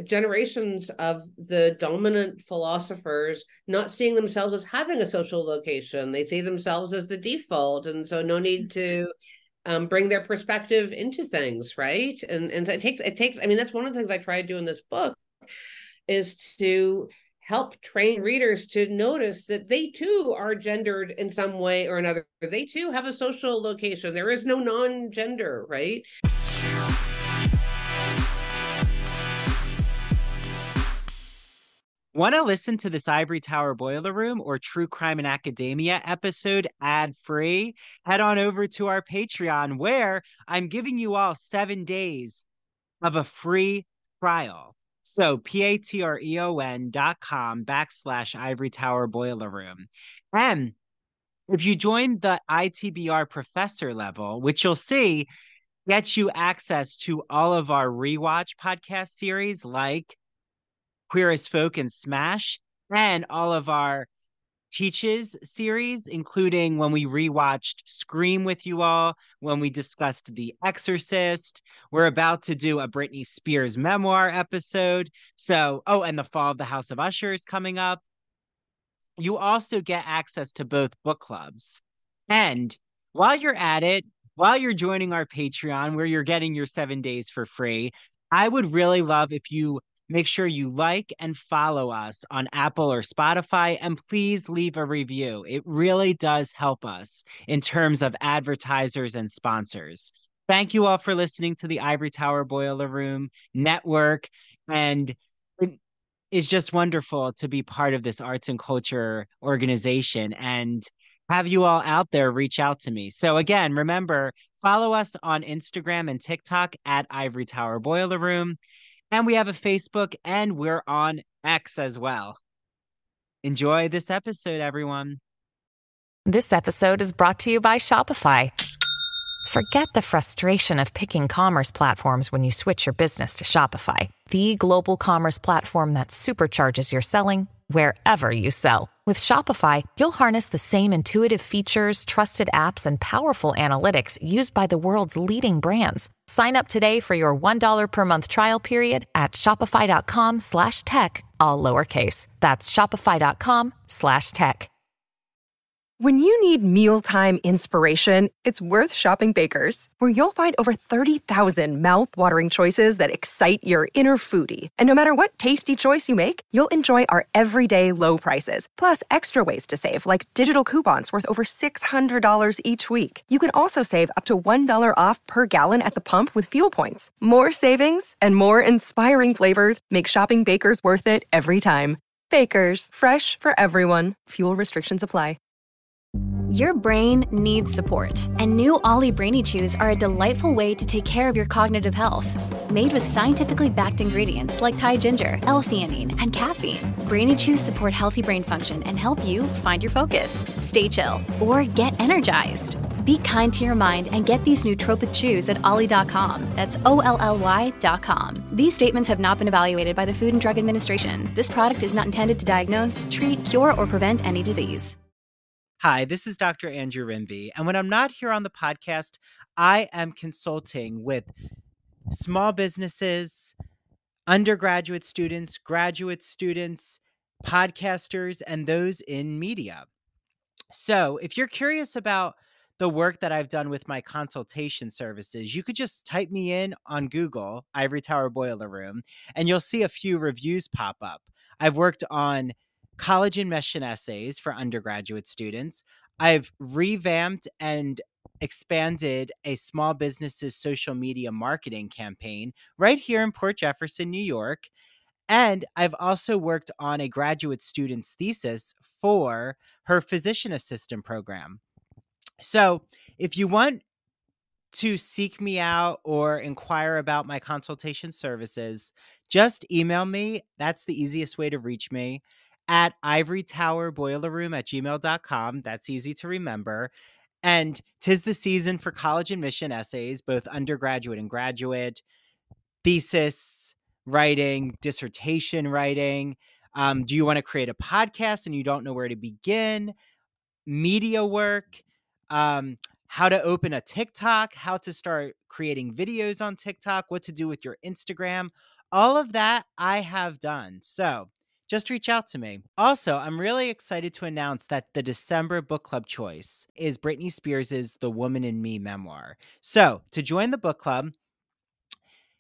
generations of the dominant philosophers not seeing themselves as having a social location. They see themselves as the default, and so no need to bring their perspective into things, right? And so it takes. I mean, that's one of the things I try to do in this book is to help train readers to notice that they too are gendered in some way or another. They too have a social location. There is no non-gender, right? Want to listen to this Ivory Tower Boiler Room or True Crime in Academia episode ad-free? Head on over to our Patreon, where I'm giving you all 7 days of a free trial. So patreon.com/ Ivory Tower Boiler Room. And if you join the ITBR professor level, which you'll see gets you access to all of our rewatch podcast series like Queer as Folk and Smash, and all of our Teaches series, including when we rewatched Scream with you all, when we discussed The Exorcist. We're about to do a Britney Spears memoir episode. So, oh, and The Fall of the House of Usher is coming up. You also get access to both book clubs. And while you're at it, while you're joining our Patreon, where you're getting your 7 days for free, I would really love if you make sure you like and follow us on Apple or Spotify, and please leave a review. It really does help us in terms of advertisers and sponsors. Thank you all for listening to the Ivory Tower Boiler Room Network. And it is just wonderful to be part of this arts and culture organization and have you all out there reach out to me. So again, remember, follow us on Instagram and TikTok at Ivory Tower Boiler Room. And we have a Facebook, and we're on X as well. Enjoy this episode, everyone. This episode is brought to you by Shopify. Forget the frustration of picking commerce platforms when you switch your business to Shopify, the global commerce platform that supercharges your selling wherever you sell. With Shopify, you'll harness the same intuitive features, trusted apps, and powerful analytics used by the world's leading brands. Sign up today for your $1 per month trial period at shopify.com/tech, all lowercase. That's shopify.com/tech. When you need mealtime inspiration, it's worth shopping Baker's, where you'll find over 30,000 mouth-watering choices that excite your inner foodie. And no matter what tasty choice you make, you'll enjoy our everyday low prices, plus extra ways to save, like digital coupons worth over $600 each week. You can also save up to $1 off per gallon at the pump with fuel points. More savings and more inspiring flavors make shopping Baker's worth it every time. Baker's, fresh for everyone. Fuel restrictions apply. Your brain needs support, and new Ollie Brainy Chews are a delightful way to take care of your cognitive health. Made with scientifically backed ingredients like Thai ginger, L-theanine, and caffeine, Brainy Chews support healthy brain function and help you find your focus, stay chill, or get energized. Be kind to your mind and get these nootropic chews at ollie.com. That's OLLY.com. These statements have not been evaluated by the Food and Drug Administration. This product is not intended to diagnose, treat, cure, or prevent any disease. Hi, this is Dr. Andrew Rimby, and when I'm not here on the podcast, I am consulting with small businesses, undergraduate students, graduate students, podcasters, and those in media. So if you're curious about the work that I've done with my consultation services, you could just type me in on Google, Ivory Tower Boiler Room, and you'll see a few reviews pop up. I've worked on college admission essays for undergraduate students. I've revamped and expanded a small business's social media marketing campaign right here in Port Jefferson, New York. And I've also worked on a graduate student's thesis for her physician assistant program. So if you want to seek me out or inquire about my consultation services, just email me. That's the easiest way to reach me, at ivorytowerboilerroom@gmail.com. That's easy to remember. And 'tis the season for college admission essays, both undergraduate and graduate, thesis writing, dissertation writing. Do you want to create a podcast and you don't know where to begin? Media work, how to open a TikTok, how to start creating videos on TikTok, what to do with your Instagram. all of that I have done. So just reach out to me. Also, I'm really excited to announce that the December book club choice is Britney Spears' The Woman in Me memoir. So to join the book club,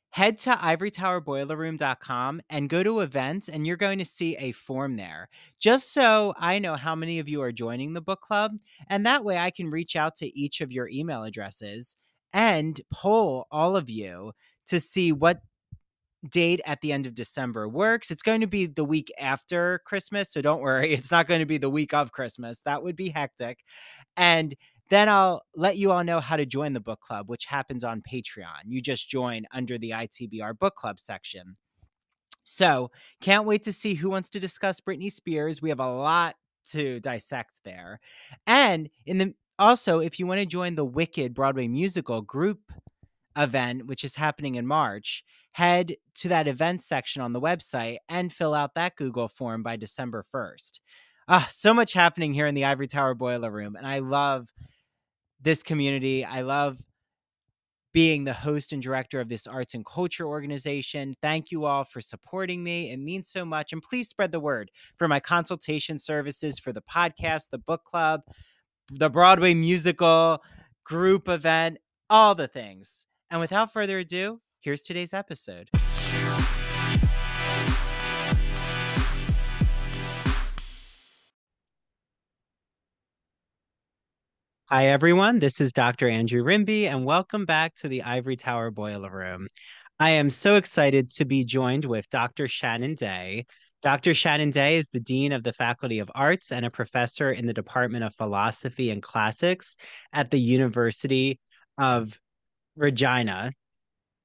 head to ivorytowerboilerroom.com and go to events, and you're going to see a form there. Just so I know how many of you are joining the book club, and that way I can reach out to each of your email addresses and poll all of you to see what date at the end of December works. It's going to be the week after Christmas, so don't worry. It's not going to be the week of Christmas. That would be hectic. And then I'll let you all know how to join the book club, which happens on Patreon. You just join under the ITBR book club section. So can't wait to see who wants to discuss Britney Spears. We have a lot to dissect there. And also, if you want to join the Wicked Broadway musical group event, which is happening in March, head to that event section on the website and fill out that Google form by December 1st. So much happening here in the Ivory Tower Boiler Room, and I love this community. I love being the host and director of this arts and culture organization. Thank you all for supporting me. It means so much. And please spread the word for my consultation services for the podcast, the book club, the Broadway musical, group event, all the things. And without further ado, here's today's episode. Hi, everyone. This is Dr. Andrew Rimby, and welcome back to the Ivory Tower Boiler Room. I am so excited to be joined with Dr. Shannon Dea. Dr. Shannon Dea is the Dean of the Faculty of Arts and a professor in the Department of Philosophy and Classics at the University of Regina,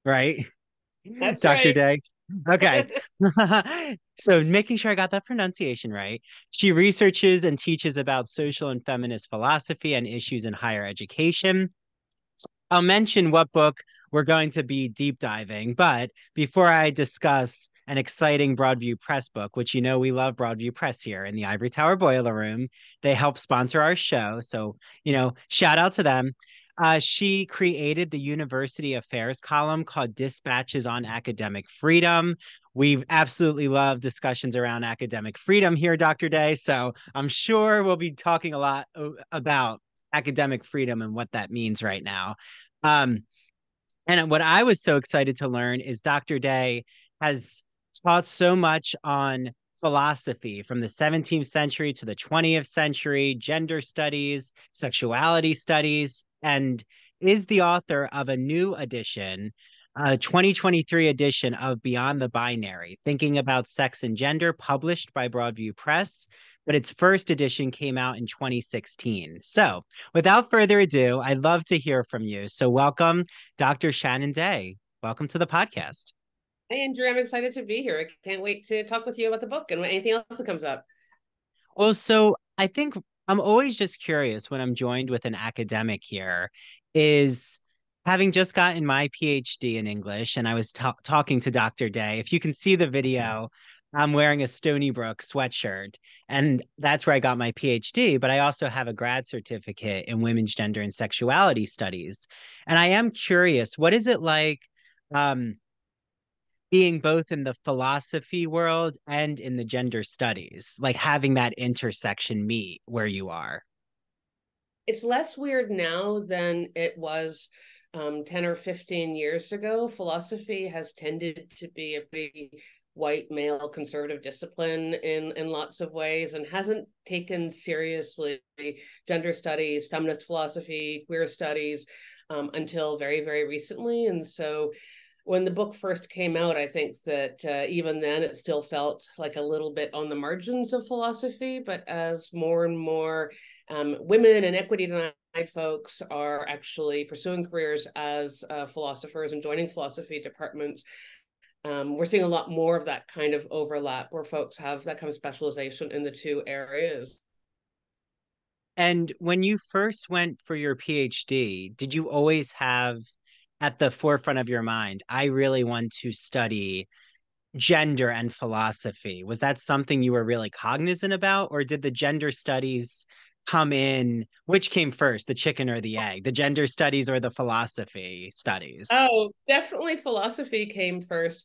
right? That's Dr. right. Dea. Okay. So making sure I got that pronunciation right. She researches and teaches about social and feminist philosophy and issues in higher education. I'll mention what book we're going to be deep diving, but before I discuss an exciting Broadview Press book, which you know we love Broadview Press here in the Ivory Tower Boiler Room. They help sponsor our show, so shout out to them. She created the University Affairs column called Dispatches on Academic Freedom. We absolutely love discussions around academic freedom here, Dr. Dea, so I'm sure we'll be talking a lot about academic freedom and what that means right now. And what I was so excited to learn is Dr. Dea has taught so much on philosophy from the 17th century to the 20th century, gender studies, sexuality studies, and is the author of a new edition, a 2023 edition of Beyond the Binary, Thinking About Sex and Gender, published by Broadview Press, but its first edition came out in 2016. So without further ado, I'd love to hear from you. So welcome, Dr. Shannon Dea. Welcome to the podcast. Hey, Andrew, I'm excited to be here. I can't wait to talk with you about the book and anything else that comes up. Well, so I think I'm always just curious when I'm joined with an academic here, is having just gotten my PhD in English, and I was talking to Dr. Dea. If you can see the video, I'm wearing a Stony Brook sweatshirt, and that's where I got my PhD, but I also have a grad certificate in women's gender and sexuality studies. And I am curious, what is it like being both in the philosophy world and in the gender studies, like having that intersection meet where you are? It's less weird now than it was 10 or 15 years ago. Philosophy has tended to be a pretty white male conservative discipline in lots of ways, and hasn't taken seriously gender studies, feminist philosophy, queer studies until very, very recently. And so when the book first came out, I think that even then it still felt like a little bit on the margins of philosophy. But as more and more women and equity denied folks are actually pursuing careers as philosophers and joining philosophy departments, we're seeing a lot more of that kind of overlap where folks have that kind of specialization in the two areas. And when you first went for your PhD, did you always have at the forefront of your mind, I really want to study gender and philosophy? Was that something you were really cognizant about, or did the gender studies come in? Which came first, the chicken or the egg, the gender studies or the philosophy studies? Oh, definitely philosophy came first.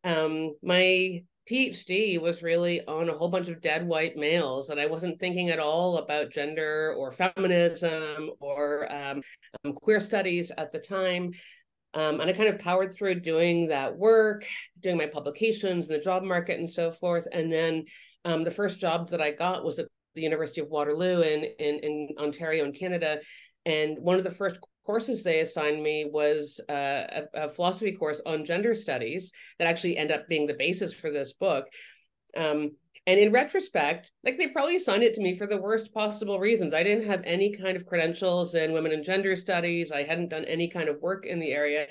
My PhD was really on a whole bunch of dead white males, and I wasn't thinking at all about gender or feminism or queer studies at the time. And I kind of powered through doing that work, doing my publications in the job market and so forth. And then the first job that I got was at the University of Waterloo in Ontario in Canada. And one of the first courses they assigned me was a philosophy course on gender studies that actually ended up being the basis for this book. And in retrospect, like, they probably assigned it to me for the worst possible reasons. I didn't have any kind of credentials in women and gender studies. I hadn't done any kind of work in the area.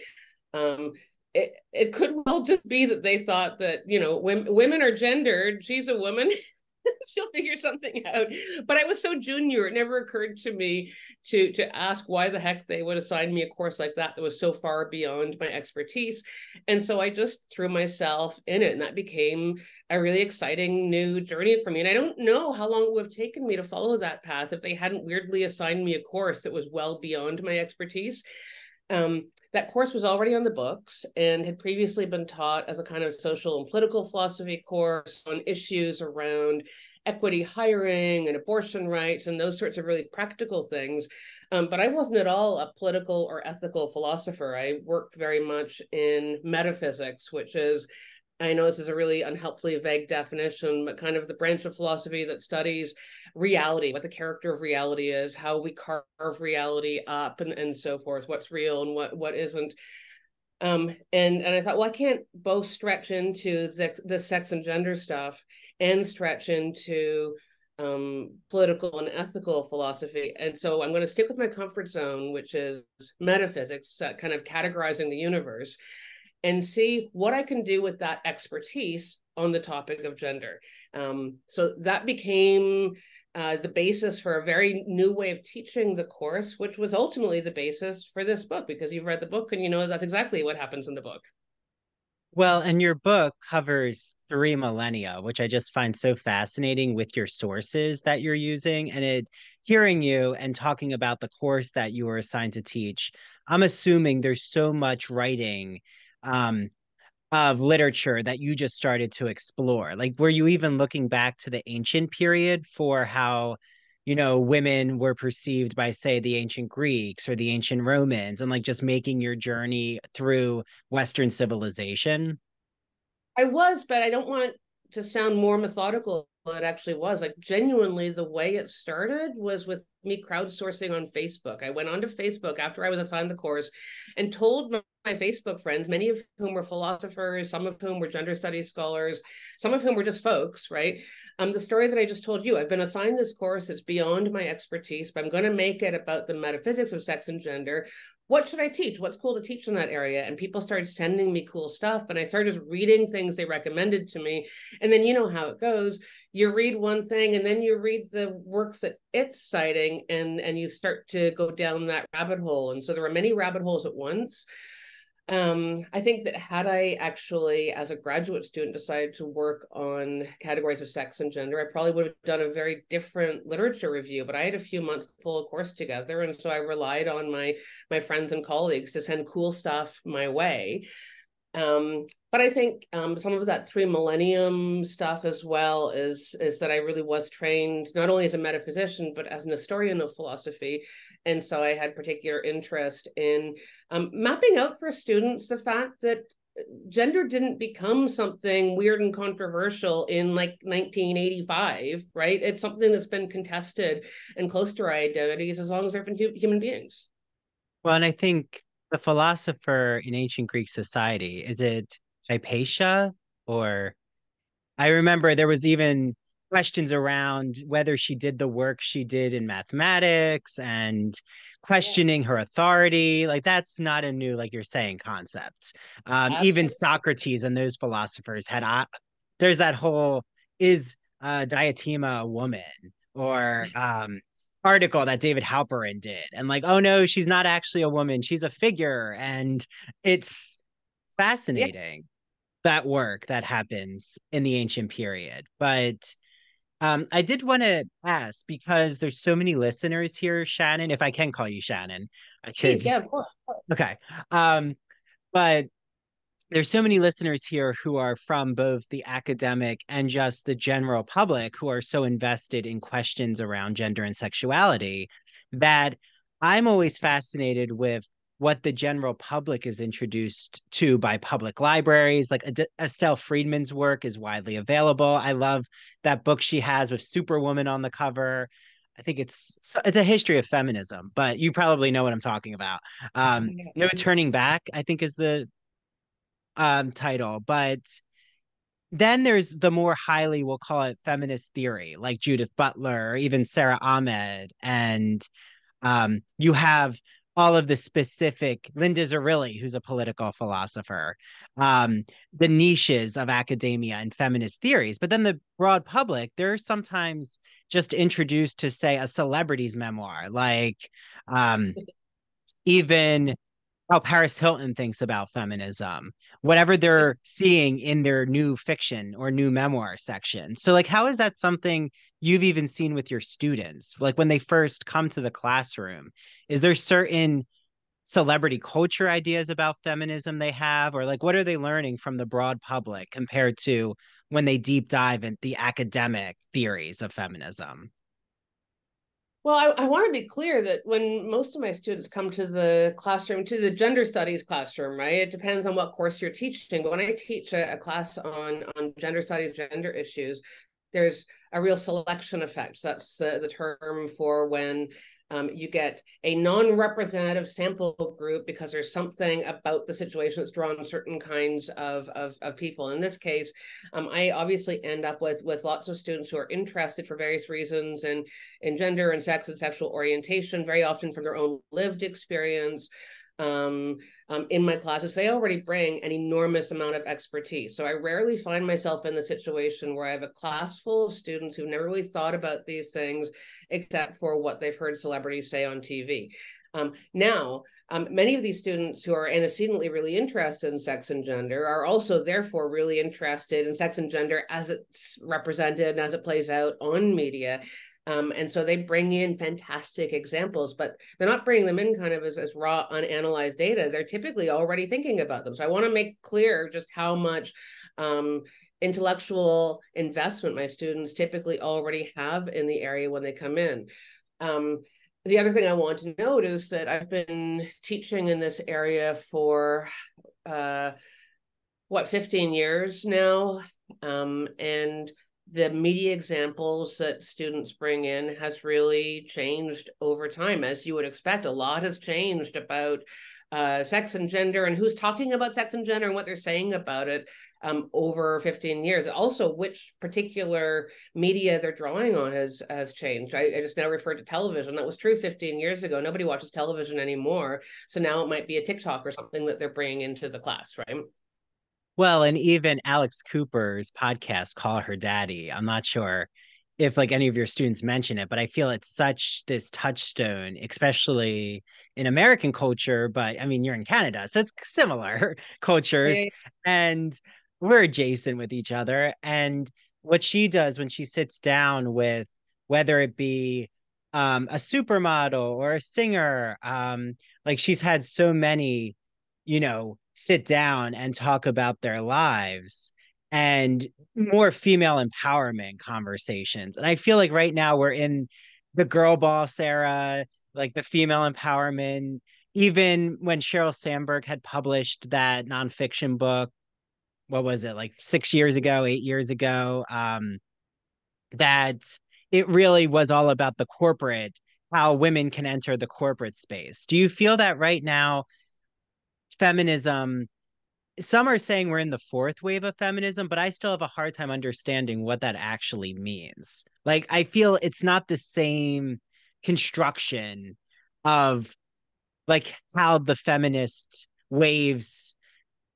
It could well just be that they thought that, you know, women are gendered. She's a woman. She'll figure something out. But I was so junior, it never occurred to me to ask why the heck they would assign me a course like that was so far beyond my expertise. And so I just threw myself in it, and that became a really exciting new journey for me. And I don't know how long it would have taken me to follow that path if they hadn't weirdly assigned me a course that was well beyond my expertise. That course was already on the books and had previously been taught as a kind of social and political philosophy course on issues around equity hiring and abortion rights and those sorts of really practical things. But I wasn't at all a political or ethical philosopher. I worked very much in metaphysics, which is, I know this is a really unhelpfully vague definition, but kind of the branch of philosophy that studies reality, what the character of reality is, how we carve reality up and so forth, what's real and what isn't. And I thought, well, I can't both stretch into the sex and gender stuff and stretch into political and ethical philosophy. And so I'm going to stick with my comfort zone, which is metaphysics, kind of categorizing the universe, and see what I can do with that expertise on the topic of gender. So that became the basis for a very new way of teaching the course, which was ultimately the basis for this book, because you've read the book and you know that's exactly what happens in the book. Well, and your book covers 3 millennia, which I just find so fascinating with your sources that you're using. And hearing you and talking about the course that you were assigned to teach, I'm assuming there's so much writing of literature that you just started to explore. Like, were you even looking back to the ancient period for how, women were perceived by, say, the ancient Greeks or the ancient Romans, and like just making your journey through Western civilization? I was, but I don't want to sound more methodical than it actually was. Like, genuinely, the way it started was with me crowdsourcing on Facebook. I went onto Facebook after I was assigned the course and told my Facebook friends, many of whom were philosophers, some of whom were gender studies scholars, some of whom were just folks, right? The story that I just told you, I've been assigned this course. It's beyond my expertise, but I'm going to make it about the metaphysics of sex and gender. What should I teach? What's cool to teach in that area? And people started sending me cool stuff, and I started just reading things they recommended to me. And then you know how it goes. You read one thing and then you read the works that it's citing, and you start to go down that rabbit hole. And so there were many rabbit holes at once. I think that had I actually, as a graduate student, decided to work on categories of sex and gender, I probably would have done a very different literature review. But I had a few months to pull a course together, and so I relied on my friends and colleagues to send cool stuff my way. But I think some of that 3 millennium stuff as well is that I really was trained not only as a metaphysician, but as an historian of philosophy. And so I had particular interest in mapping out for students the fact that gender didn't become something weird and controversial in like 1985, right? It's something that's been contested and close to our identities as long as there have been human beings. Well, and I think the philosopher in ancient Greek society, is it Hypatia? Or I remember there was even questions around whether she did the work she did in mathematics and questioning her authority. Like, that's not a new, like you're saying, concept. Even Socrates and those philosophers had, there's that whole, is Diotima a woman? Or article that David Halperin did. And like, oh no, she's not actually a woman. She's a figure. And it's fascinating, that work that happens in the ancient period. But I did want to ask, because there's so many listeners here, Shannon, if I can call you Shannon, I could. Yeah, of course. Okay. But there's so many listeners here who are from both the academic and just the general public who are so invested in questions around gender and sexuality that I'm always fascinated with what the general public is introduced to by public libraries. Like Estelle Friedman's work is widely available. I love that book she has with Superwoman on the cover. I think it's a history of feminism, but you probably know what I'm talking about. No Turning Back, I think, is the title. But then there's the more highly, we'll call it feminist theory, like Judith Butler or even Sarah Ahmed. And you have all of the specific Linda Zerilli, who's a political philosopher, the niches of academia and feminist theories. But then the broad public, they're sometimes just introduced to, say, a celebrity's memoir, like even how Paris Hilton thinks about feminism, whatever they're seeing in their new fiction or new memoir section. So, like, how is that something you've even seen with your students? Like, when they first come to the classroom, is there certain celebrity culture ideas about feminism they have? Or, like, what are they learning from the broad public compared to when they deep dive into the academic theories of feminism? Well, I want to be clear that when most of my students come to the classroom, to the gender studies classroom, right, it depends on what course you're teaching. But when I teach a class on gender studies, gender issues, there's a real selection effect. That's the term for when you get a non-representative sample group because there's something about the situation that's drawn certain kinds of people. In this case, I obviously end up with lots of students who are interested for various reasons in gender and sex and sexual orientation, very often from their own lived experience. In my classes, they already bring an enormous amount of expertise. So I rarely find myself in the situation where I have a class full of students who've never really thought about these things, except for what they've heard celebrities say on TV. Now, many of these students who are antecedently really interested in sex and gender are also therefore really interested in sex and gender as it's represented and as it plays out on media. And so they bring in fantastic examples, but they're not bringing them in kind of as raw, unanalyzed data. They're typically already thinking about them. So I want to make clear just how much intellectual investment my students typically already have in the area when they come in. The other thing I want to note is that I've been teaching in this area for 15 years now, and the media examples that students bring in has really changed over time. As you would expect, a lot has changed about sex and gender and who's talking about sex and gender and what they're saying about it over 15 years. Also, which particular media they're drawing on has changed. I just now referred to television. That was true 15 years ago. Nobody watches television anymore. So now it might be a TikTok or something that they're bringing into the class, right? Well, and even Alex Cooper's podcast, Call Her Daddy. I'm not sure if like any of your students mention it, but I feel it's such this touchstone, especially in American culture. But I mean, you're in Canada, so it's similar cultures, and we're adjacent with each other. And what she does when she sits down with whether it be a supermodel or a singer, like she's had so many, sit down and talk about their lives and more female empowerment conversations. And I feel like right now we're in the girl boss era, like the female empowerment. Even when Sheryl Sandberg had published that nonfiction book, what was it, like 6 years ago, 8 years ago, that it really was all about the corporate, how women can enter the corporate space. Do you feel that right now feminism, some are saying we're in the fourth wave of feminism, but I still have a hard time understanding what that actually means. Like, I feel it's not the same construction of like how the feminist waves,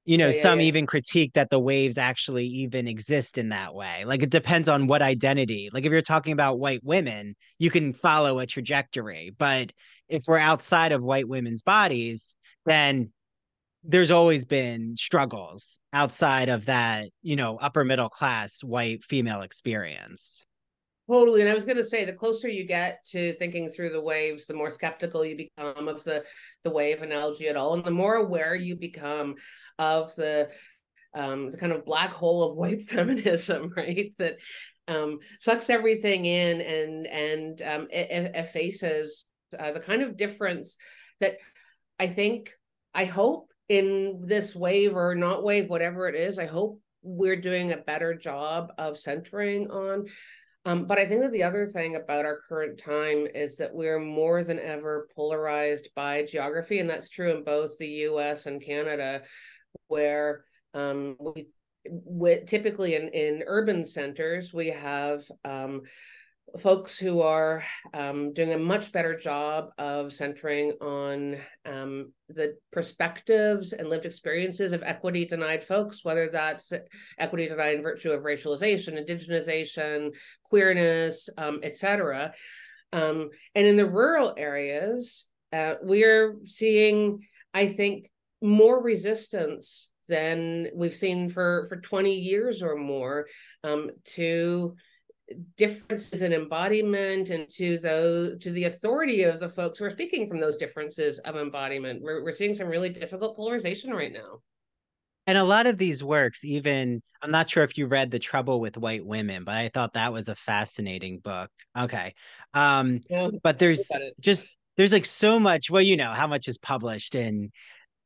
some even critique that the waves actually even exist in that way. Like, it depends on what identity. Like, if you're talking about white women, you can follow a trajectory. But if we're outside of white women's bodies, then there's always been struggles outside of that, upper middle class white female experience. Totally. And I was going to say, the closer you get to thinking through the waves, the more skeptical you become of the wave analogy at all, and the more aware you become of the kind of black hole of white feminism, right? That sucks everything in and it effaces the kind of difference that I hope in this wave or not wave, whatever it is, I hope we're doing a better job of centering on. But I think that the other thing about our current time is that we're more than ever polarized by geography, and that's true in both the US and Canada, where we typically in urban centers, we have folks who are doing a much better job of centering on the perspectives and lived experiences of equity denied folks, whether that's equity denied in virtue of racialization, indigenization, queerness, etc. And in the rural areas, we're seeing, I think, more resistance than we've seen for 20 years or more to differences in embodiment and to the authority of the folks who are speaking from those differences of embodiment. We're seeing some really difficult polarization right now. And a lot of these works, even, I'm not sure if you read The Trouble with White Women, but I thought that was a fascinating book. Okay. Yeah, but there's like so much, well, you know, how much is published in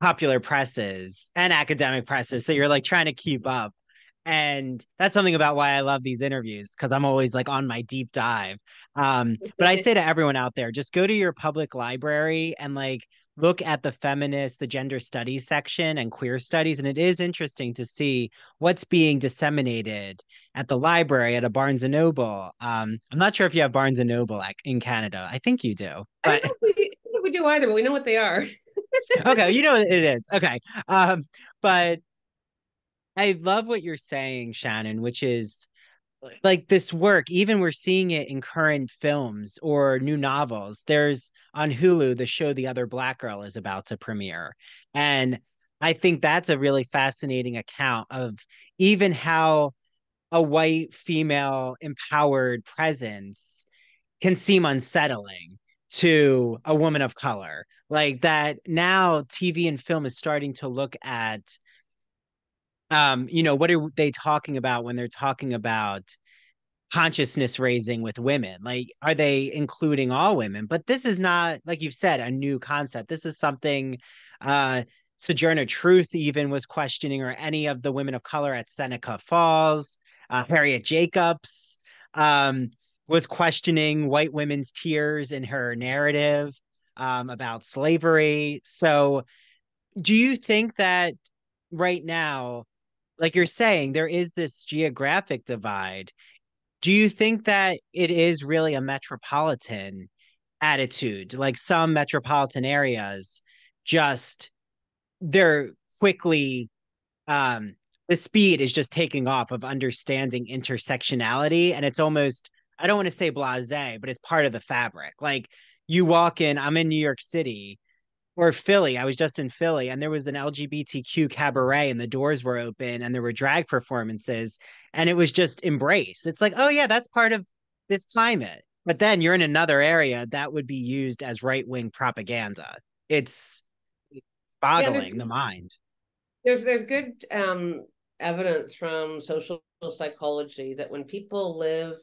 popular presses and academic presses. So you're like trying to keep up. And that's something about why I love these interviews, because I'm always like on my deep dive. But I say to everyone out there, just go to your public library and like look at the feminist, the gender studies section and queer studies. And it is interesting to see what's being disseminated at the library, at a Barnes and Noble. I'm not sure if you have Barnes and Noble in Canada. I think you do. I But don't know if we do either, but we know what they are. okay, you know what it is. Okay. But I love what you're saying, Shannon, which is like this work, even we're seeing it in current films or new novels. There's on Hulu, the show The Other Black Girl is about to premiere. And I think that's a really fascinating account of even how a white female empowered presence can seem unsettling to a woman of color. Like that now TV and film is starting to look at you know, what are they talking about when they're talking about consciousness raising with women? Like, are they including all women? But this is not, like you've said, a new concept. This is something Sojourner Truth even was questioning, or any of the women of color at Seneca Falls. Harriet Jacobs was questioning white women's tears in her narrative about slavery. So, do you think that right now, like you're saying, there is this geographic divide? Do you think that it is really a metropolitan attitude? Like some metropolitan areas, just they're quickly, the speed is just taking off of understanding intersectionality. And it's almost, I don't want to say blasé, but it's part of the fabric. Like you walk in, I'm in New York City or Philly. I was just in Philly and there was an LGBTQ cabaret and the doors were open and there were drag performances and it was just embraced. It's like, oh yeah, that's part of this climate. But then you're in another area that would be used as right-wing propaganda. It's Yeah, boggling the mind. there's good evidence from social psychology that when people live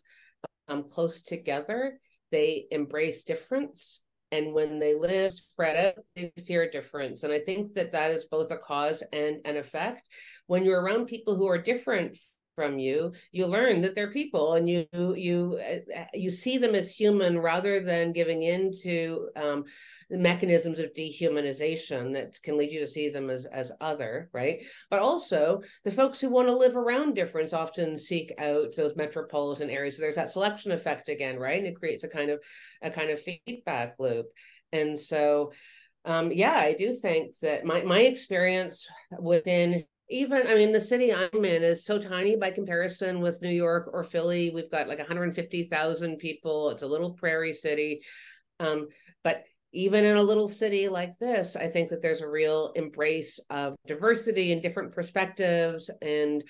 close together, they embrace difference. And when they live spread out, they fear difference. And I think that that is both a cause and an effect. When you're around people who are different from you, you learn that they're people, and you see them as human rather than giving in to the mechanisms of dehumanization that can lead you to see them as other, right? But also the folks who want to live around difference often seek out those metropolitan areas. So there's that selection effect again, right? And it creates a kind of feedback loop. And so yeah, I do think that my experience within, even, I mean, the city I'm in is so tiny by comparison with New York or Philly. We've got like 150,000 people. It's a little prairie city. But even in a little city like this, I think that there's a real embrace of diversity and different perspectives. And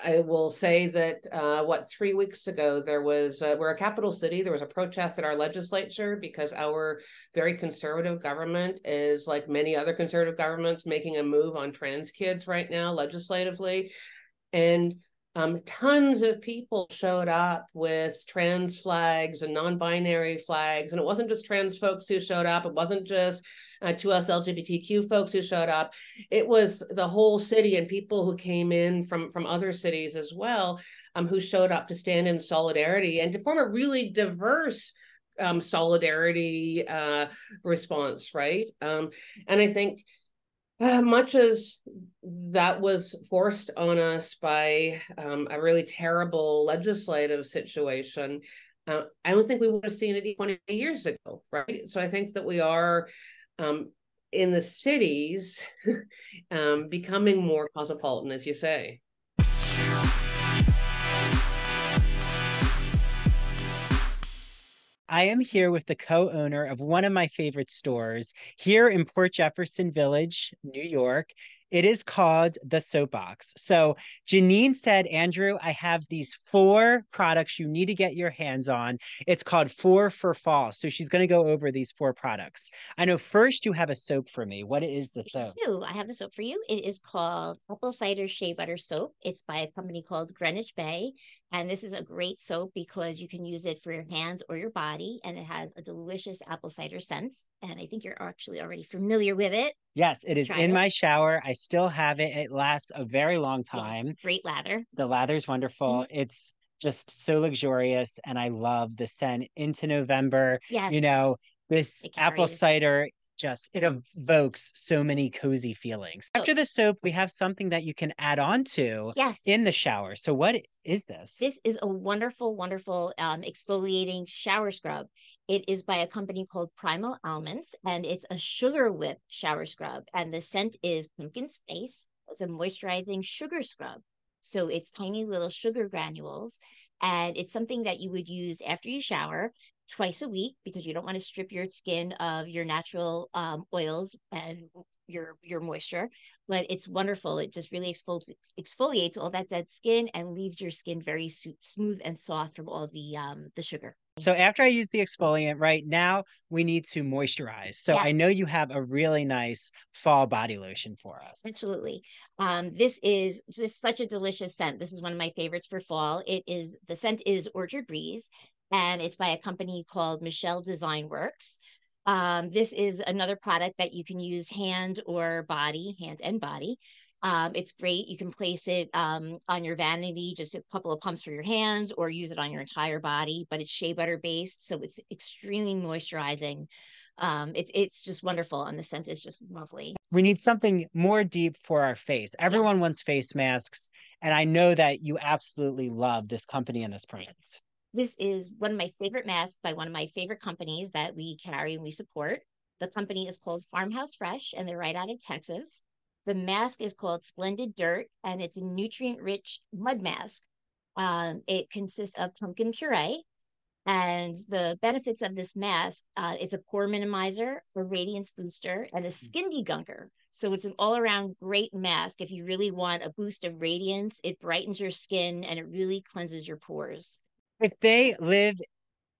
I will say that 3 weeks ago there was we're a capital city. There was a protest at our legislature because our very conservative government is, like many other conservative governments, making a move on trans kids right now legislatively, and tons of people showed up with trans flags and non-binary flags. And it wasn't just trans folks who showed up. It wasn't just to us LGBTQ folks who showed up. It was the whole city and people who came in from other cities as well, who showed up to stand in solidarity and to form a really diverse solidarity response, right? And I think much as that was forced on us by a really terrible legislative situation, I don't think we would have seen it 20 years ago, right? So I think that we are in the cities becoming more cosmopolitan, as you say. I am here with the co-owner of one of my favorite stores here in Port Jefferson Village, New York. It is called The Soapbox. So Janine said, Andrew, I have these 4 products you need to get your hands on. It's called 4 for Fall. So she's going to go over these 4 products. I know first you have a soap for me. What is the soap? I have the soap for you. It is called Apple Cider Shea Butter Soap. It's by a company called Greenwich Bay. And this is a great soap because you can use it for your hands or your body. And it has a delicious apple cider scent. And I think you're actually already familiar with it. Yes, it is in my shower. I still have it. It lasts a very long time. Yeah, great lather. The lather's wonderful. It's just so luxurious. And I love the scent into November. Yes. You know, this apple cider, it evokes so many cozy feelings. After the soap, we have something that you can add on to in the shower. So what is this? This is a wonderful, wonderful exfoliating shower scrub. It is by a company called Primal Almonds, and it's a sugar whip shower scrub. And the scent is pumpkin spice. It's a moisturizing sugar scrub. So it's tiny little sugar granules. And it's something that you would use after you shower twice a week because you don't want to strip your skin of your natural oils and your moisture. But it's wonderful. It just really exfoliates all that dead skin and leaves your skin very smooth and soft from all the sugar. So after I use the exfoliant, right now we need to moisturize. So I know you have a really nice fall body lotion for us. Absolutely. This is just such a delicious scent. This is one of my favorites for fall. The scent is Orchard Breeze, and it's by a company called Michelle Design Works. This is another product that you can use hand and body. It's great. You can place it on your vanity, just a couple of pumps for your hands, or use it on your entire body, but it's shea butter based, so it's extremely moisturizing. It's just wonderful, and the scent is just lovely. We need something more deep for our face. Everyone wants face masks, and I know that you absolutely love this company and this brand. This is one of my favorite masks by one of my favorite companies that we carry and we support. The company is called Farmhouse Fresh, and they're right out of Texas. The mask is called Splendid Dirt, and it's a nutrient-rich mud mask. It consists of pumpkin puree, and the benefits of this mask, it's a pore minimizer, a radiance booster, and a skin degunker. So it's an all-around great mask. If you really want a boost of radiance, it brightens your skin, and it really cleanses your pores. If they live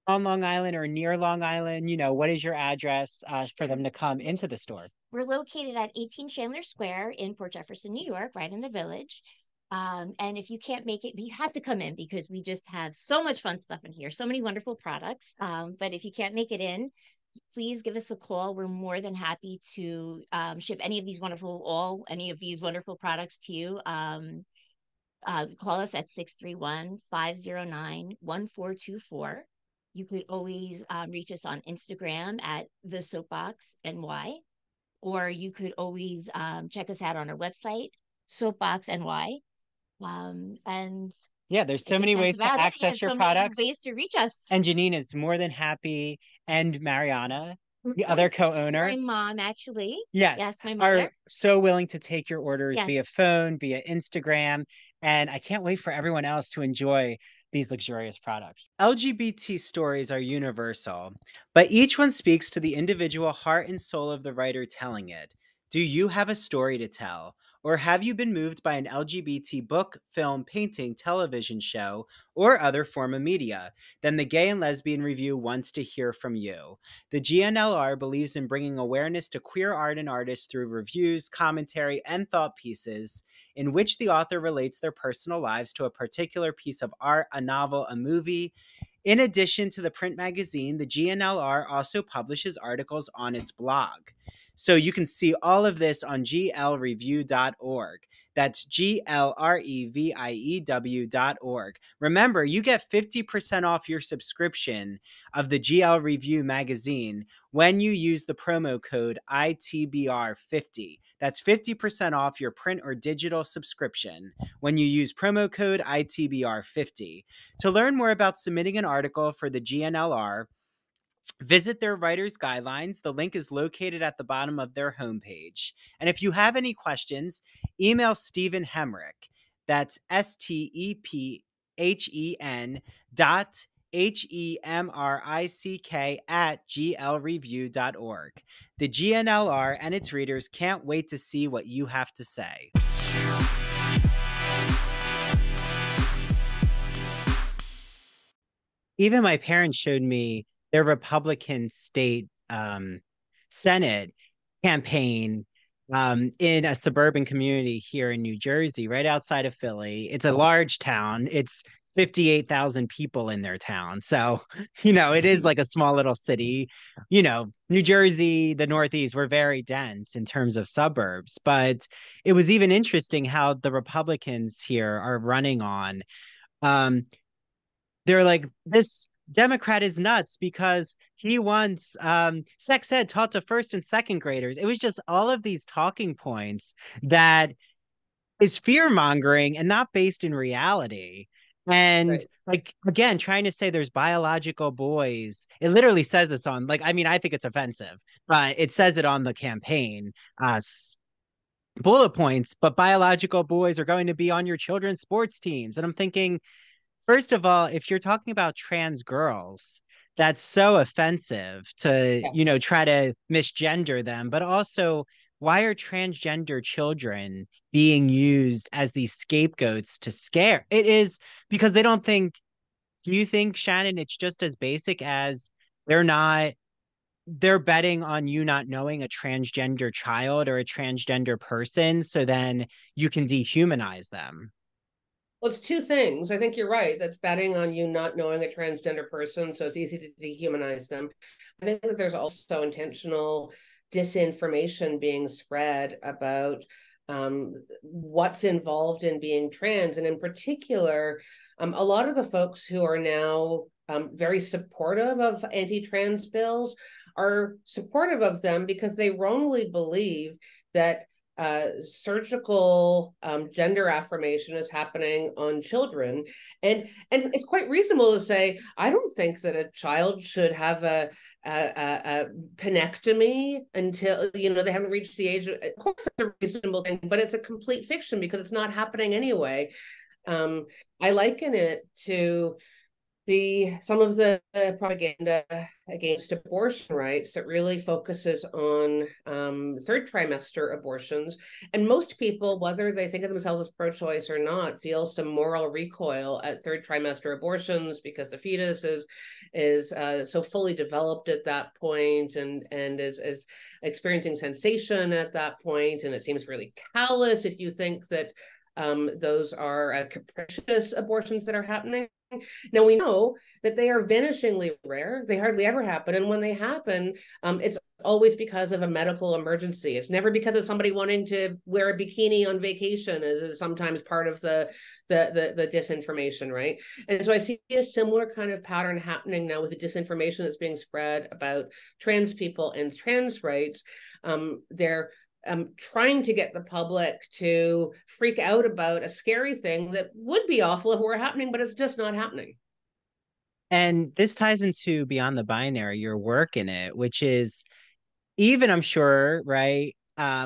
on Long Island or near Long Island, what is your address for them to come into the store? We're located at 18 Chandler Square in Port Jefferson, New York, right in the village. And if you can't make it, you have to come in because we just have so much fun stuff in here, so many wonderful products. But if you can't make it in, please give us a call. We're more than happy to ship any of these wonderful products to you. Call us at 631-509-1424. You could always reach us on Instagram at The Soapbox NY, or you could always check us out on our website, Soapbox NY. And there's so many ways to access your products. Many ways to reach us. And Janine is more than happy, and Mariana, the other co-owner, my mom, actually. Yes, my mother, are so willing to take your orders via phone, via Instagram. And I can't wait for everyone else to enjoy these luxurious products. LGBT stories are universal, but each one speaks to the individual heart and soul of the writer telling it. Do you have a story to tell? Or have you been moved by an LGBT book, film, painting, television show, or other form of media? Then the Gay and Lesbian Review wants to hear from you. The GNLR believes in bringing awareness to queer art and artists through reviews, commentary, and thought pieces in which the author relates their personal lives to a particular piece of art, a novel, a movie. In addition to the print magazine, the GNLR also publishes articles on its blog. So you can see all of this on glreview.org. That's glreview.org. Remember, you get 50% off your subscription of the GL Review magazine when you use the promo code ITBR50. That's 50% off your print or digital subscription when you use promo code ITBR50. To learn more about submitting an article for the GNLR, visit their writer's guidelines. The link is located at the bottom of their homepage. And if you have any questions, email Stephen Hemrick. That's STEPHEN.HEMRICK at glreview.org. The GNLR and its readers can't wait to see what you have to say. Even my parents showed me their Republican state Senate campaign in a suburban community here in New Jersey, right outside of Philly. It's a large town. It's 58,000 people in their town. So, it is like a small little city. New Jersey, the Northeast, we're very dense in terms of suburbs. But it was even interesting how the Republicans here are running on. They're like, this Democrat is nuts because he wants sex ed taught to first and second graders. It was just all of these talking points that is fear mongering and not based in reality. And again, trying to say there's biological boys. It literally says this on I think it's offensive, but it says it on the campaign bullet points, but biological boys are going to be on your children's sports teams. And I'm thinking, first of all, if you're talking about trans girls, that's so offensive to, try to misgender them. But also, why are transgender children being used as these scapegoats to scare? It is because they don't think, do you think, Shannon, it's just as basic as they're betting on you not knowing a transgender child or a transgender person, so then you can dehumanize them? Well, it's two things. I think you're right. That's betting on you not knowing a transgender person, so it's easy to dehumanize them. I think that there's also intentional disinformation being spread about what's involved in being trans. And in particular, a lot of the folks who are now very supportive of anti-trans bills are supportive of them because they wrongly believe that surgical gender affirmation is happening on children, and it's quite reasonable to say, I don't think that a child should have a penectomy until they haven't reached the age. Of course, it's a reasonable thing, but it's a complete fiction because it's not happening anyway. I liken it to some of the propaganda against abortion rights that really focuses on third trimester abortions. And most people, whether they think of themselves as pro-choice or not, feel some moral recoil at third trimester abortions because the fetus is so fully developed at that point and is experiencing sensation at that point. And it seems really callous if you think that those are capricious abortions that are happening. Now, we know that they are vanishingly rare. They hardly ever happen. And when they happen, it's always because of a medical emergency. It's never because of somebody wanting to wear a bikini on vacation, as is sometimes part of the disinformation, right? And so I see a similar kind of pattern happening now with the disinformation that's being spread about trans people and trans rights. They're trying to get the public to freak out about a scary thing that would be awful if it were happening, but it's just not happening. And this ties into Beyond the Binary, your work in it, which is even, I'm sure, right,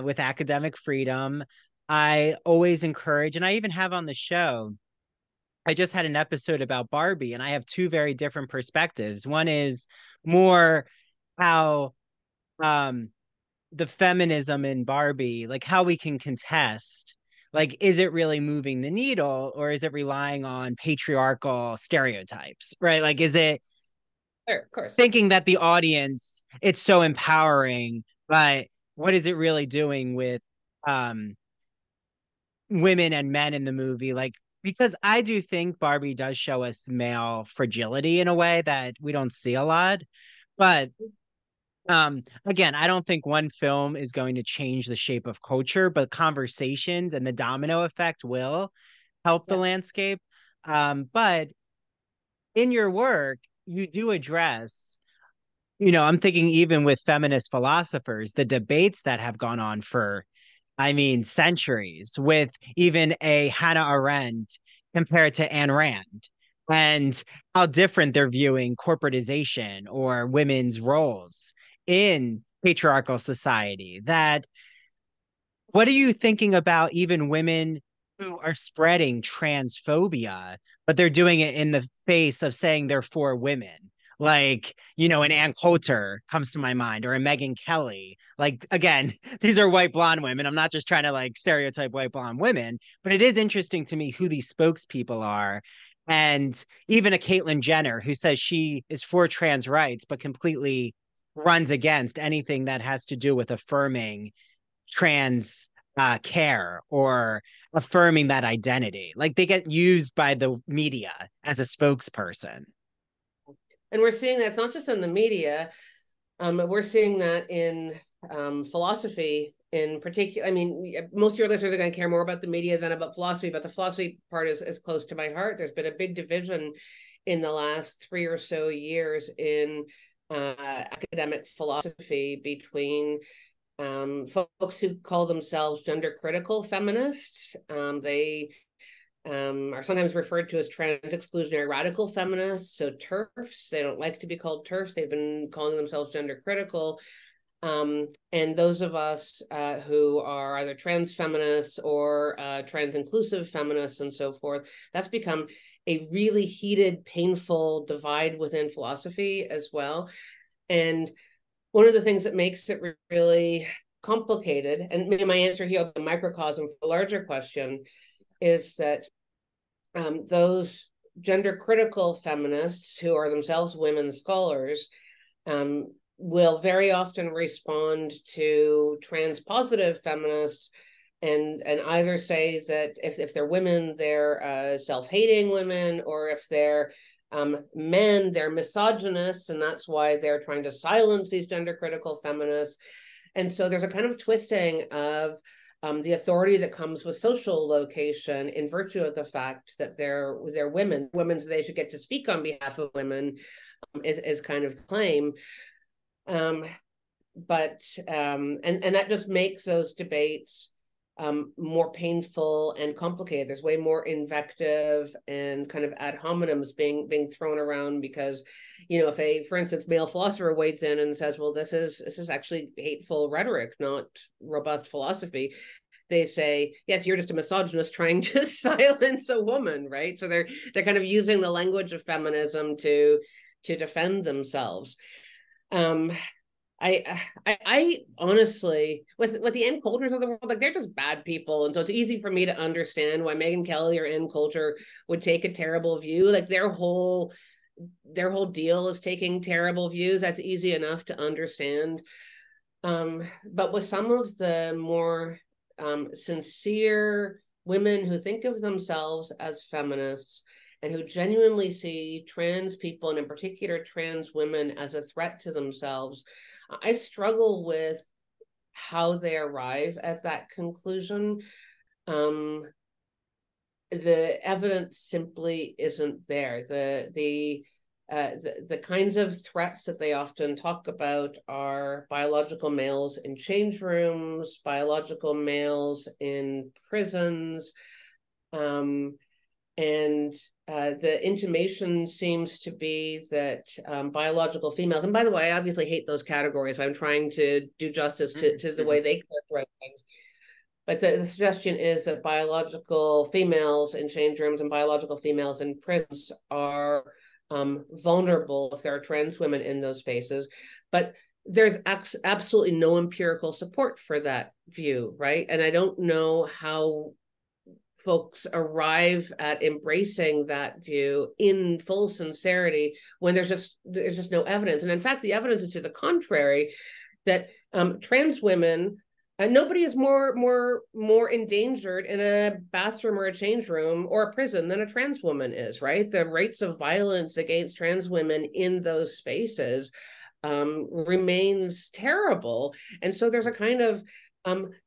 with academic freedom, I always encourage, and I even have on the show, I just had an episode about Barbie, and I have two very different perspectives. One is more how the feminism in Barbie, like how we can contest, like, is it really moving the needle or is it relying on patriarchal stereotypes, right? Like, is it Sure, of course. thinking that the audience, it's so empowering, but what is it really doing with um women and men in the movie? Like, because I do think Barbie does show us male fragility in a way that we don't see a lot. But again, I don't think one film is going to change the shape of culture, but conversations and the domino effect will help the landscape. But in your work, you do address, I'm thinking even with feminist philosophers, the debates that have gone on for, I mean, centuries, with even a Hannah Arendt compared to Ayn Rand, and how different they're viewing corporatization or women's roles in patriarchal society. That, what are you thinking about even women who are spreading transphobia, but they're doing it in the face of saying they're for women? Like, an Ann Coulter comes to my mind, or a Megyn Kelly. Like, again, these are white blonde women. I'm not just trying to like stereotype white blonde women, but it is interesting to me who these spokespeople are. And even a Caitlyn Jenner, who says she is for trans rights, but completely runs against anything that has to do with affirming trans care or affirming that identity. Like, they get used by the media as a spokesperson. And we're seeing that it's not just in the media. We're seeing that in philosophy in particular. I mean, most of your listeners are going to care more about the media than about philosophy, but the philosophy part is close to my heart. There's been a big division in the last 3 or so years in academic philosophy between folks who call themselves gender critical feminists. They are sometimes referred to as trans exclusionary radical feminists, so TERFs. They don't like to be called TERFs. They've been calling themselves gender critical. And those of us who are either trans feminists or trans inclusive feminists and so forth, that's become a really heated, painful divide within philosophy as well. And one of the things that makes it really complicated, and maybe my answer here, the microcosm for a larger question, is that those gender critical feminists who are themselves women scholars will very often respond to trans positive feminists and either say that if they're women, they're self-hating women, or if they're men, they're misogynists, and that's why they're trying to silence these gender critical feminists. And so there's a kind of twisting of the authority that comes with social location in virtue of the fact that they're women. So they should get to speak on behalf of women is kind of the claim. And that just makes those debates more painful and complicated. There's way more invective and kind of ad hominems being thrown around because, if a, for instance, male philosopher wades in and says, well, this is actually hateful rhetoric, not robust philosophy, they say, yes, you're just a misogynist trying to silence a woman, right? So they're kind of using the language of feminism to defend themselves. I honestly, with the Ann Coulters of the world, like, they're just bad people, and so it's easy for me to understand why Megyn Kelly or Ann Coulter would take a terrible view. Like, their whole deal is taking terrible views. That's easy enough to understand. But with some of the more sincere women who think of themselves as feminists and who genuinely see trans people, and in particular trans women, as a threat to themselves, I struggle with how they arrive at that conclusion. The evidence simply isn't there. The kinds of threats that they often talk about are biological males in change rooms, biological males in prisons, and the intimation seems to be that biological females, and by the way, I obviously hate those categories, so I'm trying to do justice to the way they characterize things. But the suggestion is that biological females in change rooms and biological females in prisons are vulnerable if there are trans women in those spaces. But there's absolutely no empirical support for that view, right? And I don't know how folks arrive at embracing that view in full sincerity when there's just no evidence. And in fact, the evidence is to the contrary, that trans women, nobody is more endangered in a bathroom or a change room or a prison than a trans woman is, right? The rates of violence against trans women in those spaces remains terrible. And so there's a kind of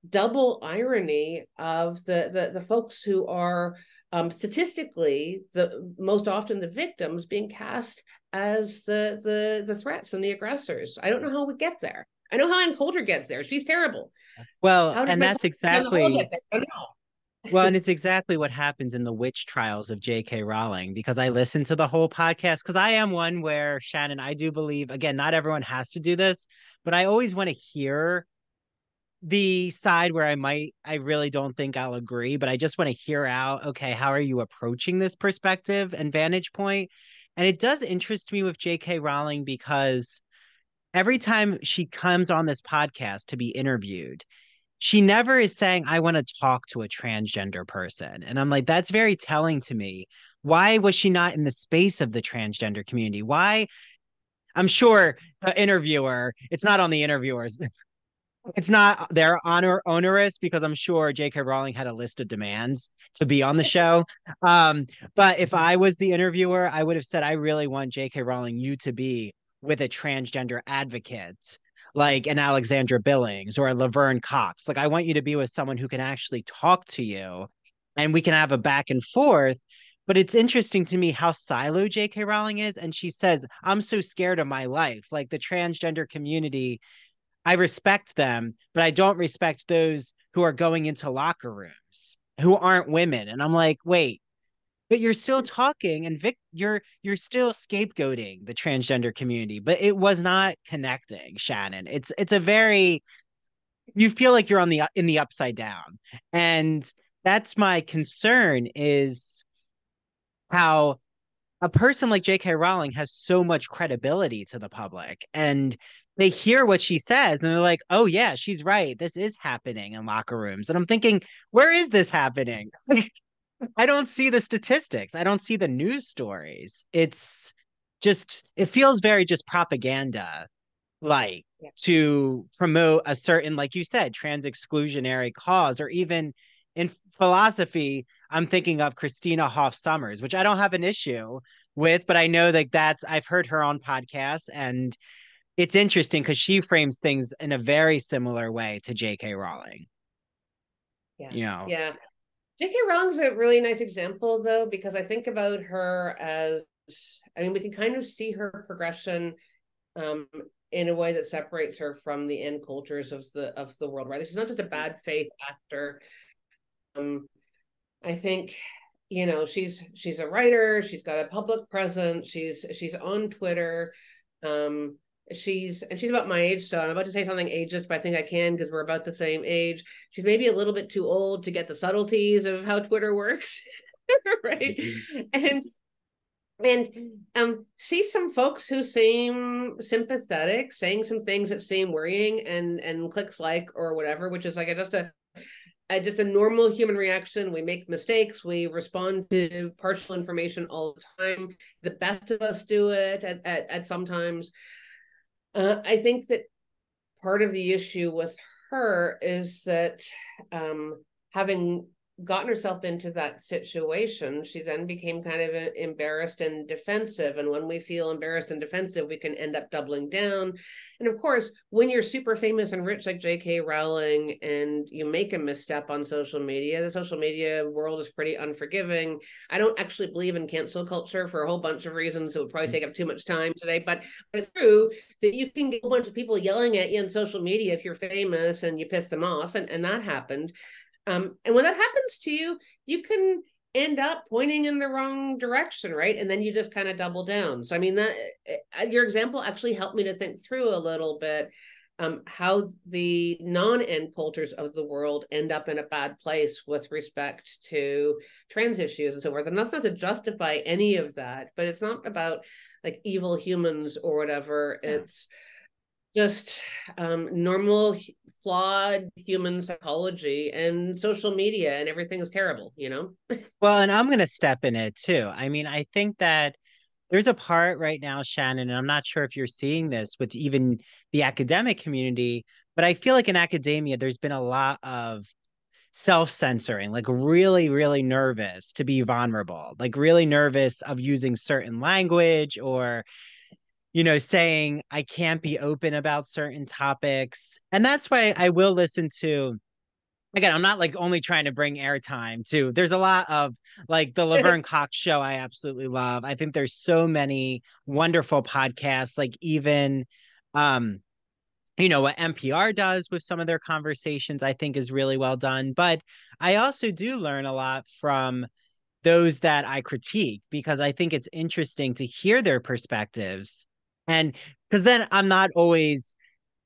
double irony of the folks who are statistically the most often the victims being cast as the threats and the aggressors. I don't know how we get there. I know how Ann Coulter gets there. She's terrible. Well, and that's exactly well, and It's it's exactly what happens in the witch trials of J.K. Rowling, because I listened to the whole podcast, because I am one where, Shannon, I do believe, again, not everyone has to do this, but I always want to hear the side where I really don't think I'll agree, but I just want to hear out, okay, how are you approaching this perspective and vantage point? And it does interest me with J.K. Rowling because every time she comes on this podcast to be interviewed, she never is saying, I want to talk to a transgender person. And I'm like, that's very telling to me. Why was she not in the space of the transgender community? Why? I'm sure the interviewer, it's not on the interviewers. It's not their onerous, because I'm sure J.K. Rowling had a list of demands to be on the show. But if I was the interviewer, I would have said, I really want J.K. Rowling, you to be with a transgender advocate, like an Alexandra Billings or a Laverne Cox. Like, I want you to be with someone who can actually talk to you and we can have a back and forth. But it's interesting to me how siloed J.K. Rowling is. And she says, I'm so scared of my life. Like, the transgender community, I respect them, but I don't respect those who are going into locker rooms who aren't women. And I'm like, wait, but you're still talking, and you're still scapegoating the transgender community, but it was not connecting, Shannon. It's a very, you feel like you're in the upside down. And that's my concern, is how a person like J.K. Rowling has so much credibility to the public, and they hear what she says and they're like, oh yeah, she's right. This is happening in locker rooms. And I'm thinking, where is this happening? I don't see the statistics. I don't see the news stories. It's just, it feels very just propaganda, like, to promote a certain, like you said, trans exclusionary cause. Or even in philosophy, I'm thinking of Christina Hoff Sommers, which I don't have an issue with, but I know that I've heard her on podcasts, and it's interesting because she frames things in a very similar way to J.K. Rowling. Yeah. You know? Yeah. J.K. Rowling's a really nice example, though, because I think about her as, I mean, we can kind of see her progression in a way that separates her from the Ann Coulters of the world, right? She's not just a bad faith actor. I think, you know, she's a writer. She's got a public presence. She's on Twitter. She's about my age, so I'm about to say something ageist, but I think I can because we're about the same age. She's maybe a little bit too old to get the subtleties of how Twitter works, right? And see some folks who seem sympathetic, saying some things that seem worrying, and clicks like or whatever, which is like just a normal human reaction. We make mistakes. We respond to partial information all the time. The best of us do it at sometimes. I think that part of the issue with her is that having gotten herself into that situation, she then became kind of embarrassed and defensive. And when we feel embarrassed and defensive, we can end up doubling down. And of course, when you're super famous and rich like J.K. Rowling and you make a misstep on social media, the social media world is pretty unforgiving. I don't actually believe in cancel culture for a whole bunch of reasons. It would probably take up too much time today, but it's true that you can get a bunch of people yelling at you on social media if you're famous and you piss them off, and that happened. And when that happens to you, you can end up pointing in the wrong direction, right? And then you just kind of double down. So, I mean, that your example actually helped me to think through a little bit how the non-Ann Coulters of the world end up in a bad place with respect to trans issues and so forth. And that's not to justify any of that, but it's not about like evil humans or whatever. Yeah. just normal, flawed human psychology and social media, and everything is terrible, you know? Well, and I'm going to step in it too. I mean, I think that there's a part right now, Shannon, and I'm not sure if you're seeing this with even the academic community, but I feel like in academia, there's been a lot of self-censoring, like really, really nervous to be vulnerable, like really nervous of using certain language or, saying I can't be open about certain topics. And that's why I will listen to, again, I'm not like only trying to bring airtime to, there's a lot of like the Laverne Cox show I absolutely love. I think there's so many wonderful podcasts, like even what NPR does with some of their conversations, I think is really well done. But I also do learn a lot from those that I critique because I think it's interesting to hear their perspectives. And because then I'm not always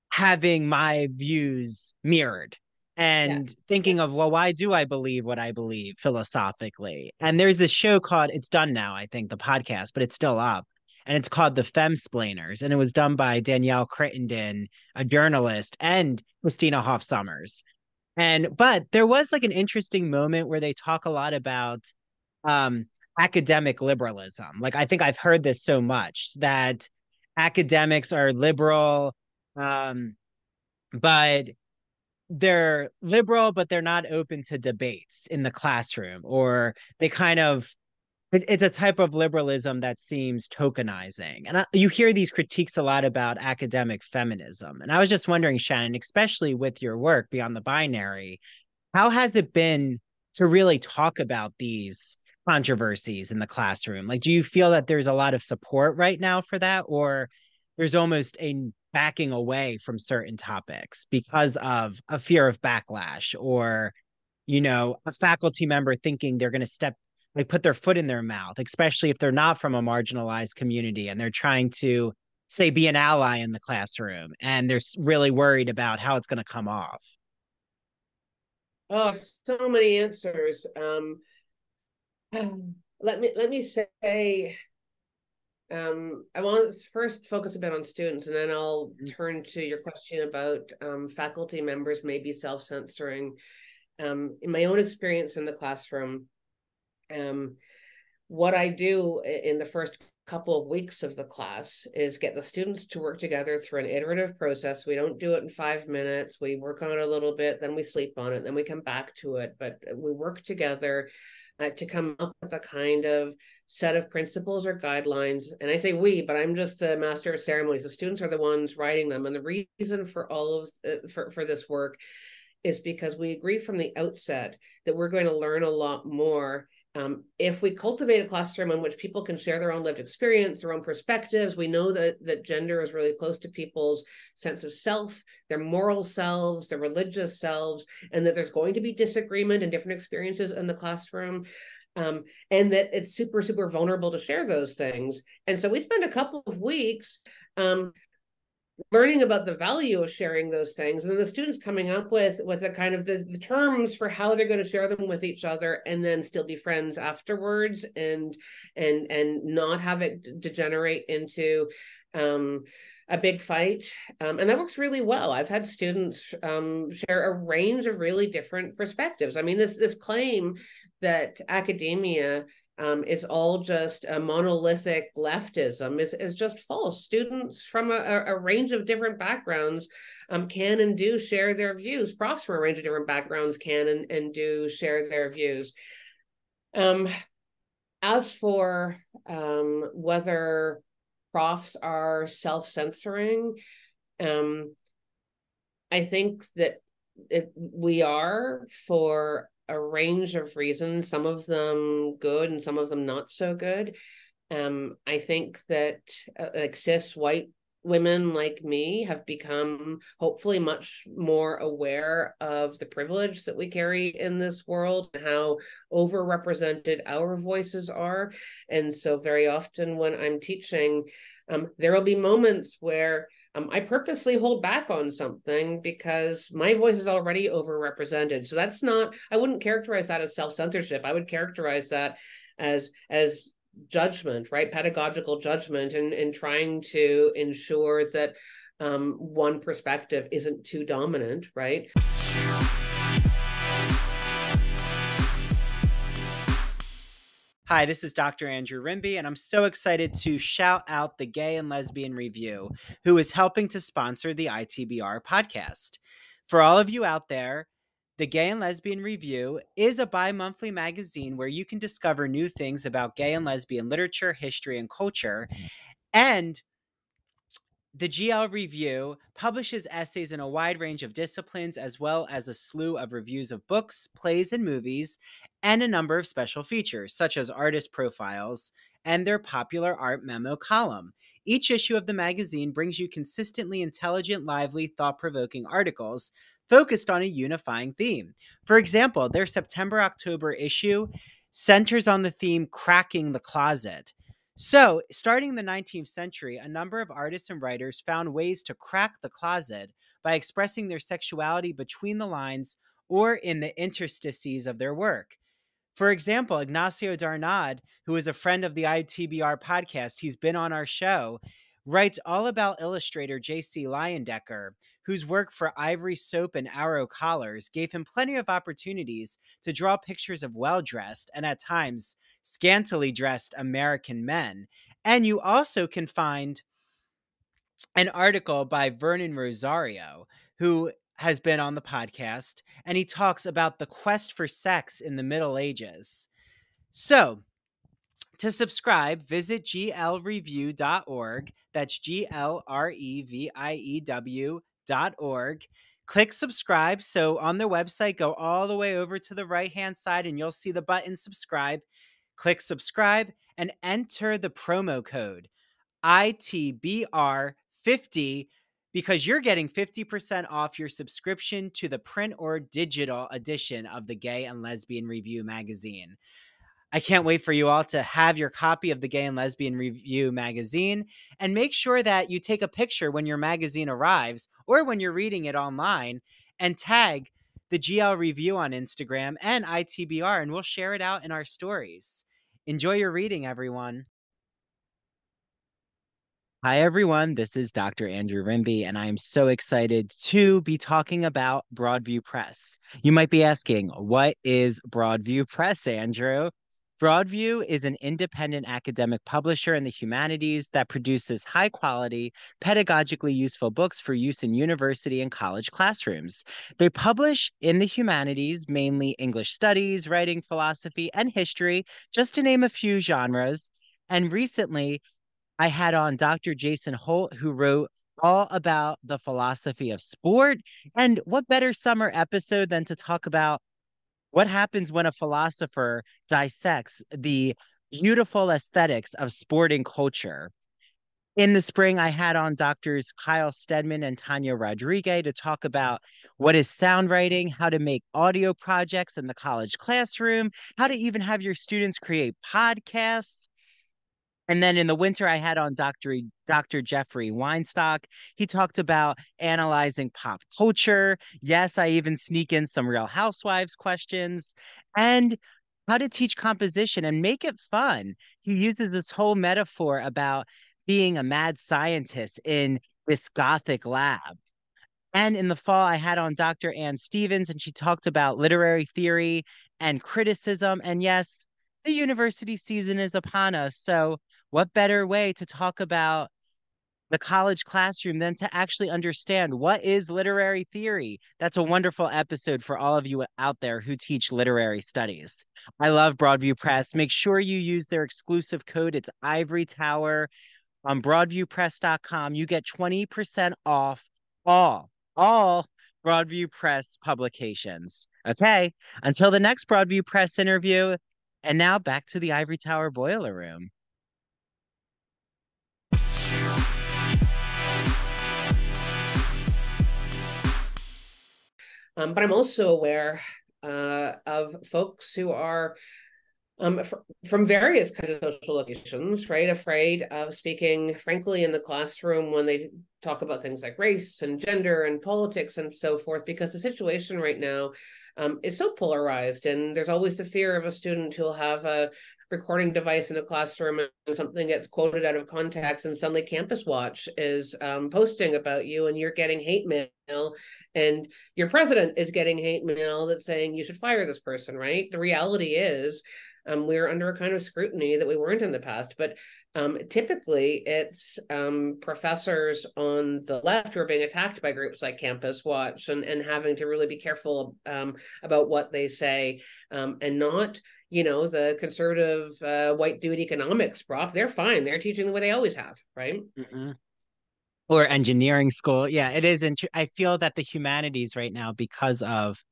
having my views mirrored and thinking of, well, why do I believe what I believe philosophically? And there's this show called, it's done now, I think, the podcast, but it's still up. And it's called The Femsplainers. And it was done by Danielle Crittenden, a journalist, and Christina Hoff Sommers. But there was like an interesting moment where they talk a lot about um, academic liberalism. Like, I think I've heard this so much that academics are liberal, but they're liberal, but they're not open to debates in the classroom, or they kind of, it's a type of liberalism that seems tokenizing. And you hear these critiques a lot about academic feminism. And I was just wondering, Shannon, especially with your work Beyond the Binary, how has it been to really talk about these controversies in the classroom? Like, do you feel that there's a lot of support right now for that, or there's almost a backing away from certain topics because of a fear of backlash, or, a faculty member thinking they're going to put their foot in their mouth, especially if they're not from a marginalized community and they're trying to, say, be an ally in the classroom and they're really worried about how it's going to come off? Oh, so many answers. Let me say, I want to first focus a bit on students, and then I'll turn to your question about faculty members maybe self-censoring. In my own experience in the classroom, what I do in the first couple of weeks of the class is get the students to work together through an iterative process. We don't do it in 5 minutes. We work on it a little bit, then we sleep on it, then we come back to it. But we work together to come up with a kind of set of principles or guidelines. And I say we, but I'm just the master of ceremonies. The students are the ones writing them. And the reason for all of for this work is because we agree from the outset that we're going to learn a lot more if we cultivate a classroom in which people can share their own lived experience, their own perspectives. We know that gender is really close to people's sense of self, their moral selves, their religious selves, and that there's going to be disagreement and different experiences in the classroom. And that it's super, super vulnerable to share those things. And so we spend a couple of weeks learning about the value of sharing those things, and then the students coming up with a kind of the terms for how they're going to share them with each other, and then still be friends afterwards, and not have it degenerate into a big fight. And that works really well. I've had students share a range of really different perspectives. I mean, this claim that academia is all just a monolithic leftism is just false. Students from a range of different backgrounds can and do share their views. Profs from a range of different backgrounds can and do share their views. As for whether profs are self-censoring, I think that we are, for a range of reasons, some of them good and some of them not so good. I think that like cis white women like me have become hopefully much more aware of the privilege that we carry in this world and how overrepresented our voices are. And so very often when I'm teaching, there will be moments where I purposely hold back on something because my voice is already overrepresented. So that's not, I wouldn't characterize that as self-censorship. I would characterize that as judgment, right? Pedagogical judgment, and trying to ensure that one perspective isn't too dominant, right? Hi, this is Dr. Andrew Rimby, and I'm so excited to shout out the Gay and Lesbian Review, who is helping to sponsor the ITBR podcast. For all of you out there, the Gay and Lesbian Review is a bi-monthly magazine where you can discover new things about gay and lesbian literature, history, and culture. And the GL Review publishes essays in a wide range of disciplines, as well as a slew of reviews of books, plays, and movies, and a number of special features, such as artist profiles and their popular art memo column. Each issue of the magazine brings you consistently intelligent, lively, thought-provoking articles focused on a unifying theme. For example, their September-October issue centers on the theme Cracking the Closet. So, starting in the 19th century, a number of artists and writers found ways to crack the closet by expressing their sexuality between the lines or in the interstices of their work. For example, Ignacio Darnad, who is a friend of the ITBR podcast, he's been on our show, writes all about illustrator J.C. Leyendecker, whose work for Ivory Soap and Arrow Collars gave him plenty of opportunities to draw pictures of well-dressed and at times scantily dressed American men. And you also can find an article by Vernon Rosario, who has been on the podcast, and he talks about the quest for sex in the Middle Ages. So, to subscribe, visit glreview.org. That's glreview.org. Click subscribe. So on their website, go all the way over to the right-hand side and you'll see the button subscribe. Click subscribe and enter the promo code ITBR50 because you're getting 50% off your subscription to the print or digital edition of the Gay and Lesbian Review magazine. I can't wait for you all to have your copy of the Gay and Lesbian Review magazine, and make sure that you take a picture when your magazine arrives or when you're reading it online and tag the GL Review on Instagram and ITBR, and we'll share it out in our stories. Enjoy your reading, everyone. Hi, everyone. This is Dr. Andrew Rimby, and I am so excited to be talking about Broadview Press. You might be asking, what is Broadview Press, Andrew? Broadview is an independent academic publisher in the humanities that produces high-quality, pedagogically useful books for use in university and college classrooms. They publish in the humanities, mainly English studies, writing, philosophy, and history, just to name a few genres. And recently, I had on Dr. Jason Holt, who wrote all about the philosophy of sport. And what better summer episode than to talk about what happens when a philosopher dissects the beautiful aesthetics of sporting culture. In the spring, I had on Doctors Kyle Stedman and Tanya Rodriguez to talk about what is sound writing, how to make audio projects in the college classroom, how to even have your students create podcasts. And then in the winter, I had on Dr. Jeffrey Weinstock. He talked about analyzing pop culture. Yes, I even sneak in some Real Housewives questions and how to teach composition and make it fun. He uses this whole metaphor about being a mad scientist in this Gothic lab. And in the fall, I had on Dr. Ann Stevens, and she talked about literary theory and criticism. And yes, the university season is upon us. So what better way to talk about the college classroom than to actually understand what is literary theory? That's a wonderful episode for all of you out there who teach literary studies. I love Broadview Press. Make sure you use their exclusive code. It's Ivory Tower on broadviewpress.com. You get 20% off all Broadview Press publications. Okay, until the next Broadview Press interview. And now back to the Ivory Tower Boiler Room. But I'm also aware of folks who are from various kinds of social locations, right? Afraid of speaking frankly in the classroom when they talk about things like race and gender and politics and so forth, because the situation right now is so polarized, and there's always the fear of a student who'll have a recording device in a classroom and something gets quoted out of context, and suddenly Campus Watch is posting about you, and you're getting hate mail, and your president is getting hate mail that's saying you should fire this person, right? The reality is we're under a kind of scrutiny that we weren't in the past. But typically it's professors on the left who are being attacked by groups like Campus Watch, and having to really be careful about what they say, and not, the conservative white dude economics prof. They're fine. They're teaching the way they always have, right? Mm-mm. Or engineering school. Yeah, it is. I feel that the humanities right now, because of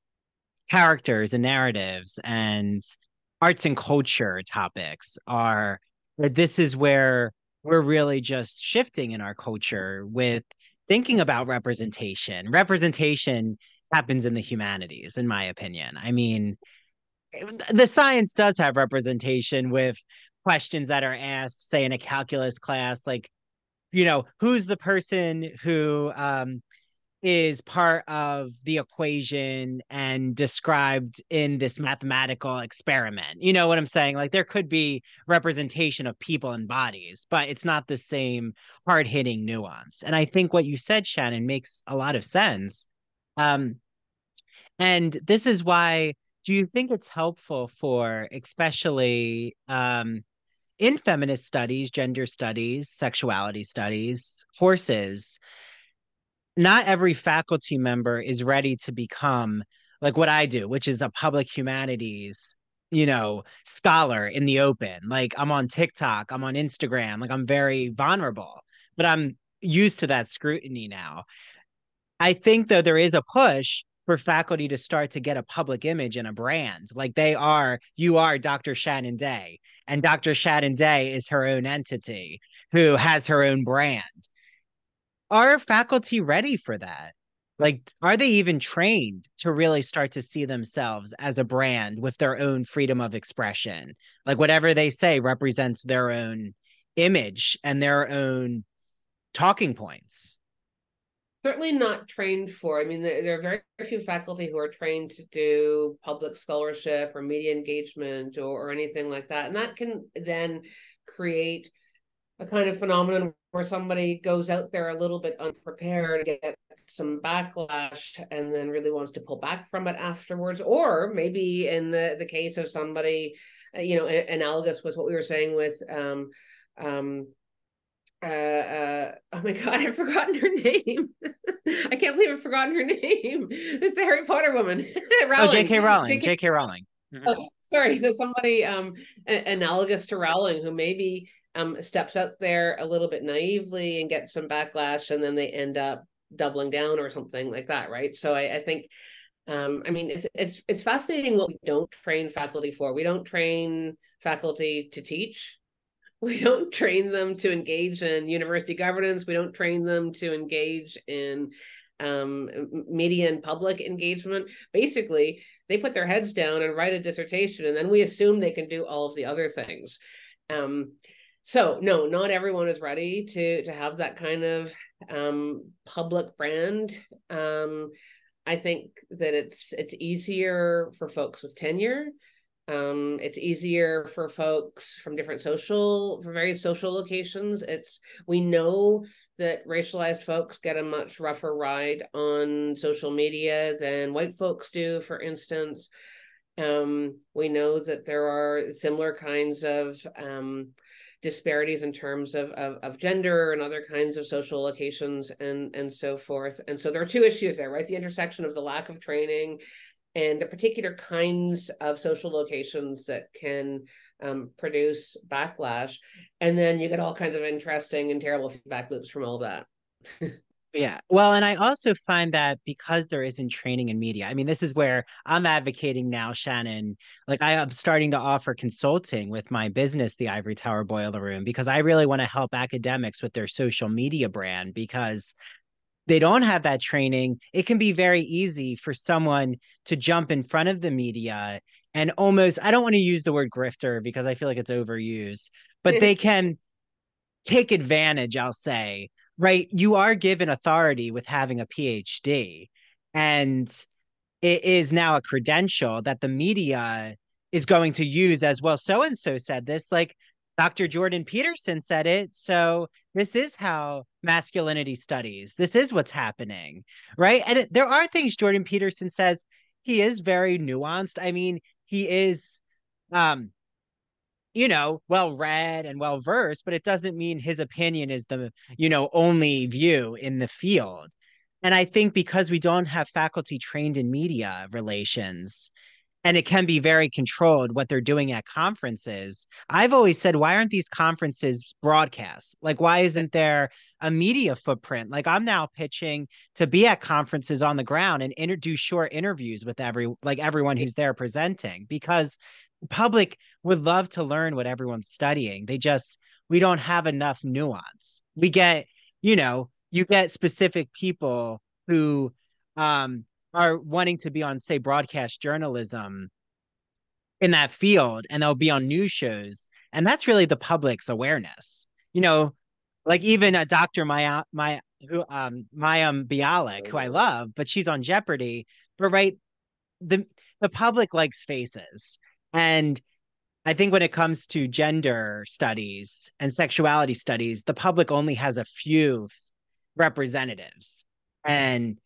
characters and narratives and arts and culture topics, this is where we're really just shifting in our culture with thinking about representation. Representation happens in the humanities, in my opinion. I mean, the science does have representation with questions that are asked, say, in a calculus class, like, who's the person who is part of the equation and described in this mathematical experiment. You know what I'm saying? Like, there could be representation of people and bodies, but it's not the same hard-hitting nuance. And I think what you said, Shannon, makes a lot of sense. And this is why, do you think it's helpful for, especially in feminist studies, gender studies, sexuality studies, courses, not every faculty member is ready to become like what I do, which is a public humanities, scholar in the open. Like, I'm on TikTok, I'm on Instagram, like, I'm very vulnerable, but I'm used to that scrutiny now. I think, though, there is a push for faculty to start to get a public image and a brand. Like, you are Dr. Shannon Dea, and Dr. Shannon Dea is her own entity who has her own brand. Are faculty ready for that? Like, are they even trained to really start to see themselves as a brand with their own freedom of expression? Like, whatever they say represents their own image and their own talking points. Certainly not trained for. I mean, there are very few faculty who are trained to do public scholarship or media engagement or anything like that. And that can then create a kind of phenomenon where somebody goes out there a little bit unprepared, gets some backlash, and then really wants to pull back from it afterwards. Or maybe in the case of somebody, analogous with what we were saying with oh my God, I've forgotten her name. I can't believe I've forgotten her name. It's the Harry Potter woman. Rowling. Oh, J.K. Rowling. J.K. Rowling. Mm-hmm. Oh, sorry. So somebody analogous to Rowling, who maybe steps out there a little bit naively and gets some backlash, and then they end up doubling down or something like that, right? So I think, it's fascinating what we don't train faculty for. We don't train faculty to teach. We don't train them to engage in university governance. We don't train them to engage in media and public engagement. Basically, they put their heads down and write a dissertation, and then we assume they can do all of the other things. So no, not everyone is ready to have that kind of public brand. I think that it's easier for folks with tenure. It's easier for folks from various social locations. We know that racialized folks get a much rougher ride on social media than white folks do, for instance. We know that there are similar kinds of disparities in terms of gender and other kinds of social locations and so forth. And so there are two issues there, right? The intersection of the lack of training and the particular kinds of social locations that can produce backlash. And then you get all kinds of interesting and terrible feedback loops from all that. Yeah. Well, and I also find that because there isn't training in media, I mean, this is where I'm advocating now, Shannon. Like, I am starting to offer consulting with my business, the Ivory Tower Boiler Room, because I really want to help academics with their social media brand, because they don't have that training. It can be very easy for someone to jump in front of the media and almost, I don't want to use the word grifter because I feel like it's overused, but they can take advantage, I'll say, right? You are given authority with having a PhD, and it is now a credential that the media is going to use as, well, so-and-so said this, like Dr. Jordan Peterson said it. So this is how masculinity studies, this is what's happening, right? And there are things Jordan Peterson says, he is very nuanced. I mean, he is, well read and well versed, but it doesn't mean his opinion is the, only view in the field. And I think because we don't have faculty trained in media relations, and it can be very controlled what they're doing at conferences. I've always said, why aren't these conferences broadcast? Like, why isn't there a media footprint? Like, I'm now pitching to be at conferences on the ground and do short interviews with everyone who's there presenting, because the public would love to learn what everyone's studying. We don't have enough nuance. We get, you get specific people who, are wanting to be on, say, broadcast journalism in that field, and they'll be on news shows. And that's really the public's awareness. Like even a Dr. Mayam Bialik, who I love, but she's on Jeopardy. But right, the public likes faces. And I think when it comes to gender studies and sexuality studies, the public only has a few representatives. And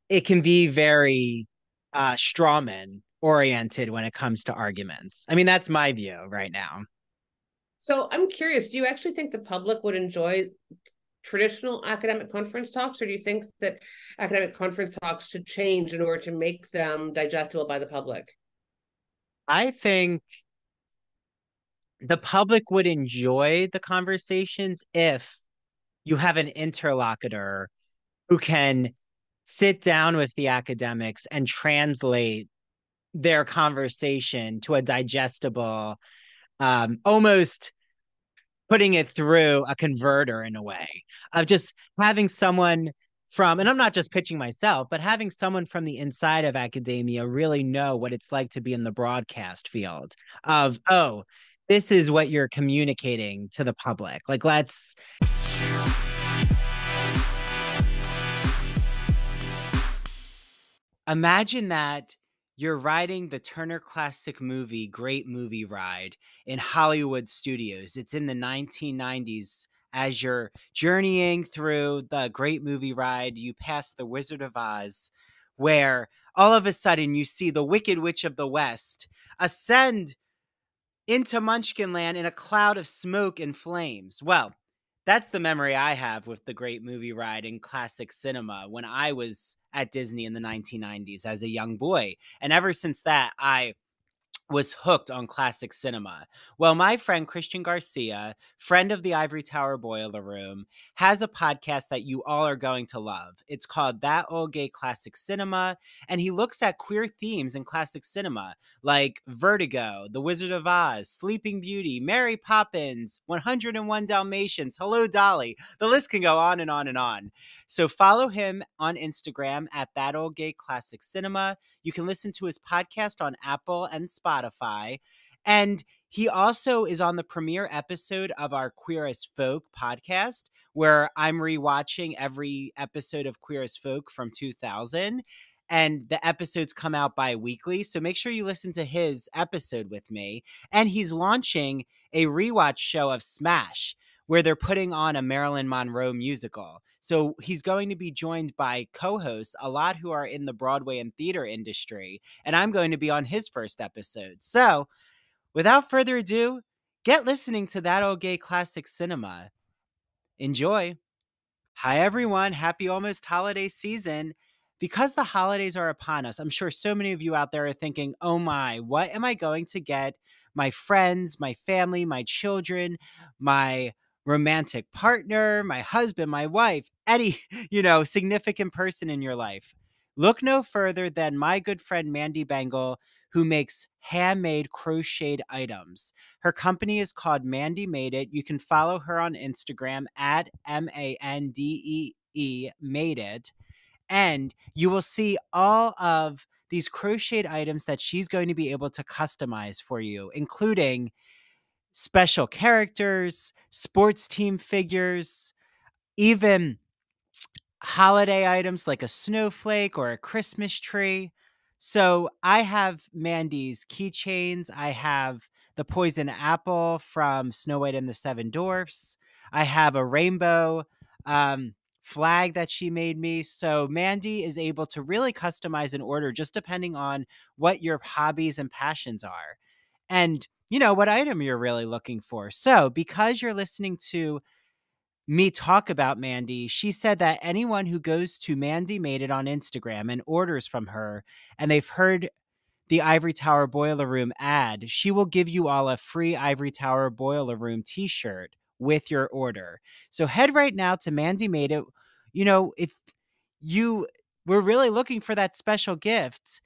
it can be very strawman oriented when it comes to arguments. I mean, that's my view right now. So I'm curious, do you actually think the public would enjoy traditional academic conference talks, or do you think that academic conference talks should change in order to make them digestible by the public? I think the public would enjoy the conversations if you have an interlocutor who can sit down with the academics and translate their conversation to a digestible, almost putting it through a converter in a way of just having someone from, and I'm not just pitching myself, but having someone from the inside of academia really know what it's like to be in the broadcast field of, oh, this is what you're communicating to the public. Like, let's... Imagine that you're riding the Turner Classic Movie Great Movie Ride in Hollywood studios. It's in the 1990s. As you're journeying through the Great Movie Ride, you pass the Wizard of Oz, where all of a sudden you see the Wicked Witch of the West ascend into Munchkinland in a cloud of smoke and flames. Well, that's the memory I have with the Great Movie Ride in classic cinema when I was at Disney in the 1990s as a young boy. And ever since that, I was hooked on classic cinema. Well, my friend Christian Garcia, friend of the Ivory Tower Boiler Room, has a podcast that you all are going to love. It's called That Old Gay Classic Cinema, and he looks at queer themes in classic cinema, like Vertigo, The Wizard of Oz, Sleeping Beauty, Mary Poppins, 101 Dalmatians, Hello Dolly. The list can go on and on and on. So follow him on Instagram at That Old Gay Classic Cinema. You can listen to his podcast on Apple and Spotify. And he also is on the premiere episode of our Queer as Folk podcast, where I'm rewatching every episode of Queer as Folk from 2000. And the episodes come out bi-weekly. So make sure you listen to his episode with me. And he's launching a rewatch show of Smash, where they're putting on a Marilyn Monroe musical. So he's going to be joined by co-hosts, a lot who are in the Broadway and theater industry, and I'm going to be on his first episode. So without further ado, get listening to That Old Gay Classic Cinema. Enjoy. Hi, everyone. Happy almost holiday season. Because the holidays are upon us, I'm sure so many of you out there are thinking, oh my, what am I going to get my friends, my family, my children, my romantic partner, my husband, my wife, any, significant person in your life? Look no further than my good friend Mandy Bengal, who makes handmade crocheted items. Her company is called Mandy Made It. You can follow her on Instagram at MANDEE Made It. And you will see all of these crocheted items that she's going to be able to customize for you, including special characters, sports team figures, even holiday items like a snowflake or a Christmas tree. So I have Mandy's keychains. I have the poison apple from Snow White and the Seven Dwarfs. I have a rainbow flag that she made me. So Mandy is able to really customize an order just depending on what your hobbies and passions are and, what item you're really looking for. So because you're listening to me talk about Mandy, she said that anyone who goes to Mandy Made It on Instagram and orders from her and they've heard the Ivory Tower Boiler Room ad, she will give you all a free Ivory Tower Boiler Room t-shirt with your order. So head right now to Mandy Made It. If you were really looking for that special gift,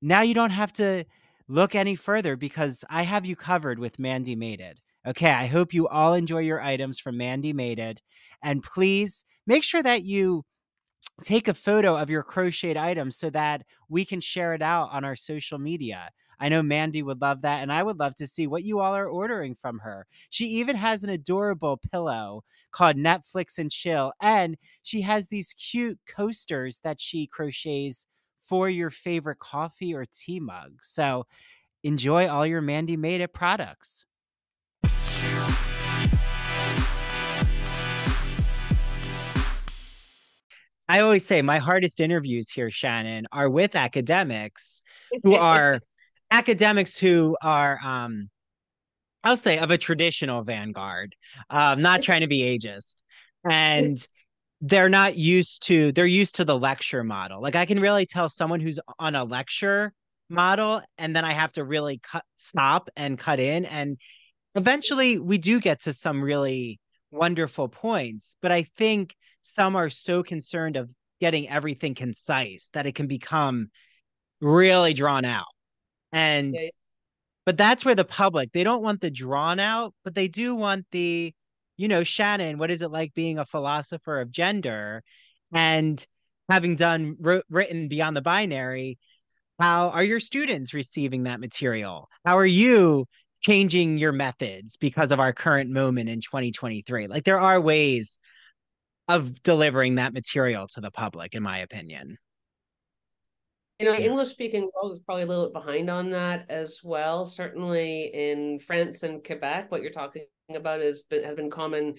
now you don't have to look any further because I have you covered with Mandy Made It. Okay, I hope you all enjoy your items from Mandy Made It. And please make sure that you take a photo of your crocheted items so that we can share it out on our social media. I know Mandy would love that, and I would love to see what you all are ordering from her. She even has an adorable pillow called Netflix and Chill, and she has these cute coasters that she crochets for your favorite coffee or tea mug. So enjoy all your Mandy Made It products. I always say my hardest interviews here, Shannon, are with academics who are I'll say of a traditional vanguard, not trying to be ageist. And they're used to the lecture model. Like I can really tell someone who's on a lecture model, and then I have to really stop and cut in. And eventually we do get to some really wonderful points, but I think some are so concerned of getting everything concise that it can become really drawn out. And Yeah. but that's where the public, they don't want the drawn out, but they do want the, Shannon, what is it like being a philosopher of gender? And having done written Beyond the Binary, how are your students receiving that material? How are you changing your methods because of our current moment in 2023? Like there are ways of delivering that material to the public, in my opinion. The English speaking world is probably a little bit behind on that as well. Certainly in France and Quebec, what you're talking about has been common.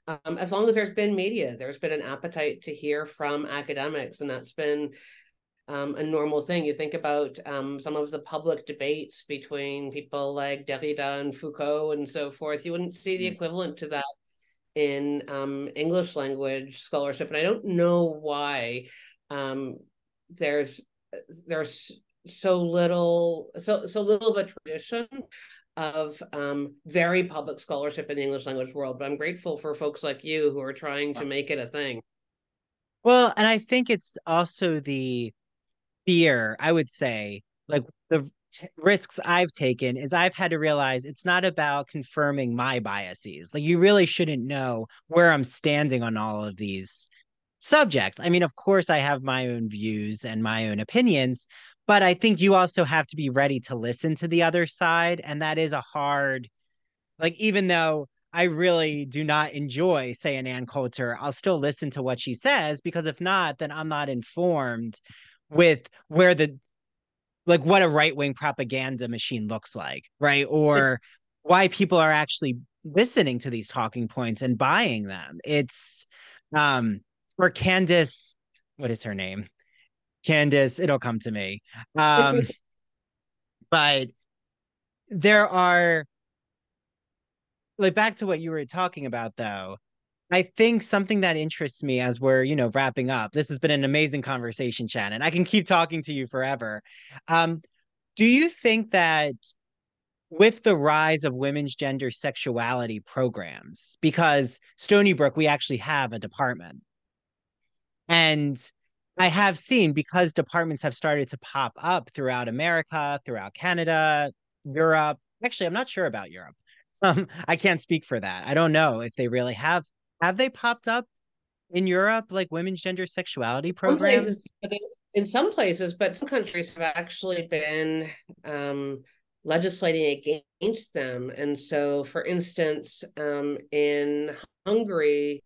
As long as there's been media, there's been an appetite to hear from academics, and that's been a normal thing. You think about some of the public debates between people like Derrida and Foucault and so forth. You wouldn't see the equivalent to that in English language scholarship, and I don't know why. There's so little of a tradition of very public scholarship in the English language world, but I'm grateful for folks like you who are trying to make it a thing. Well, and I think it's also the fear, I would say, like the risks I've taken is I've had to realize it's not about confirming my biases. Like you really shouldn't know where I'm standing on all of these subjects. I mean, of course, I have my own views and my own opinions, but I think you also have to be ready to listen to the other side. And that is a hard, like, even though I really do not enjoy, say, an Ann Coulter, I'll still listen to what she says because if not, then I'm not informed with where like what a right-wing propaganda machine looks like, right? Or why people are actually listening to these talking points and buying them. It's or Candace, what is her name? Candace, it'll come to me. But there are, like, back to what you were talking about though. I think something that interests me as we're, wrapping up. This has been an amazing conversation, Shannon. I can keep talking to you forever. Do you think that with the rise of women's gender sexuality programs, because Stony Brook, we actually have a department. And I have seen because departments have started to pop up throughout America, throughout Canada, Europe. Actually, I'm not sure about Europe. I can't speak for that. I don't know if they really have. Have they popped up in Europe, like women's gender sexuality programs? In some places, but some countries have actually been legislating against them. And so, for instance, in Hungary,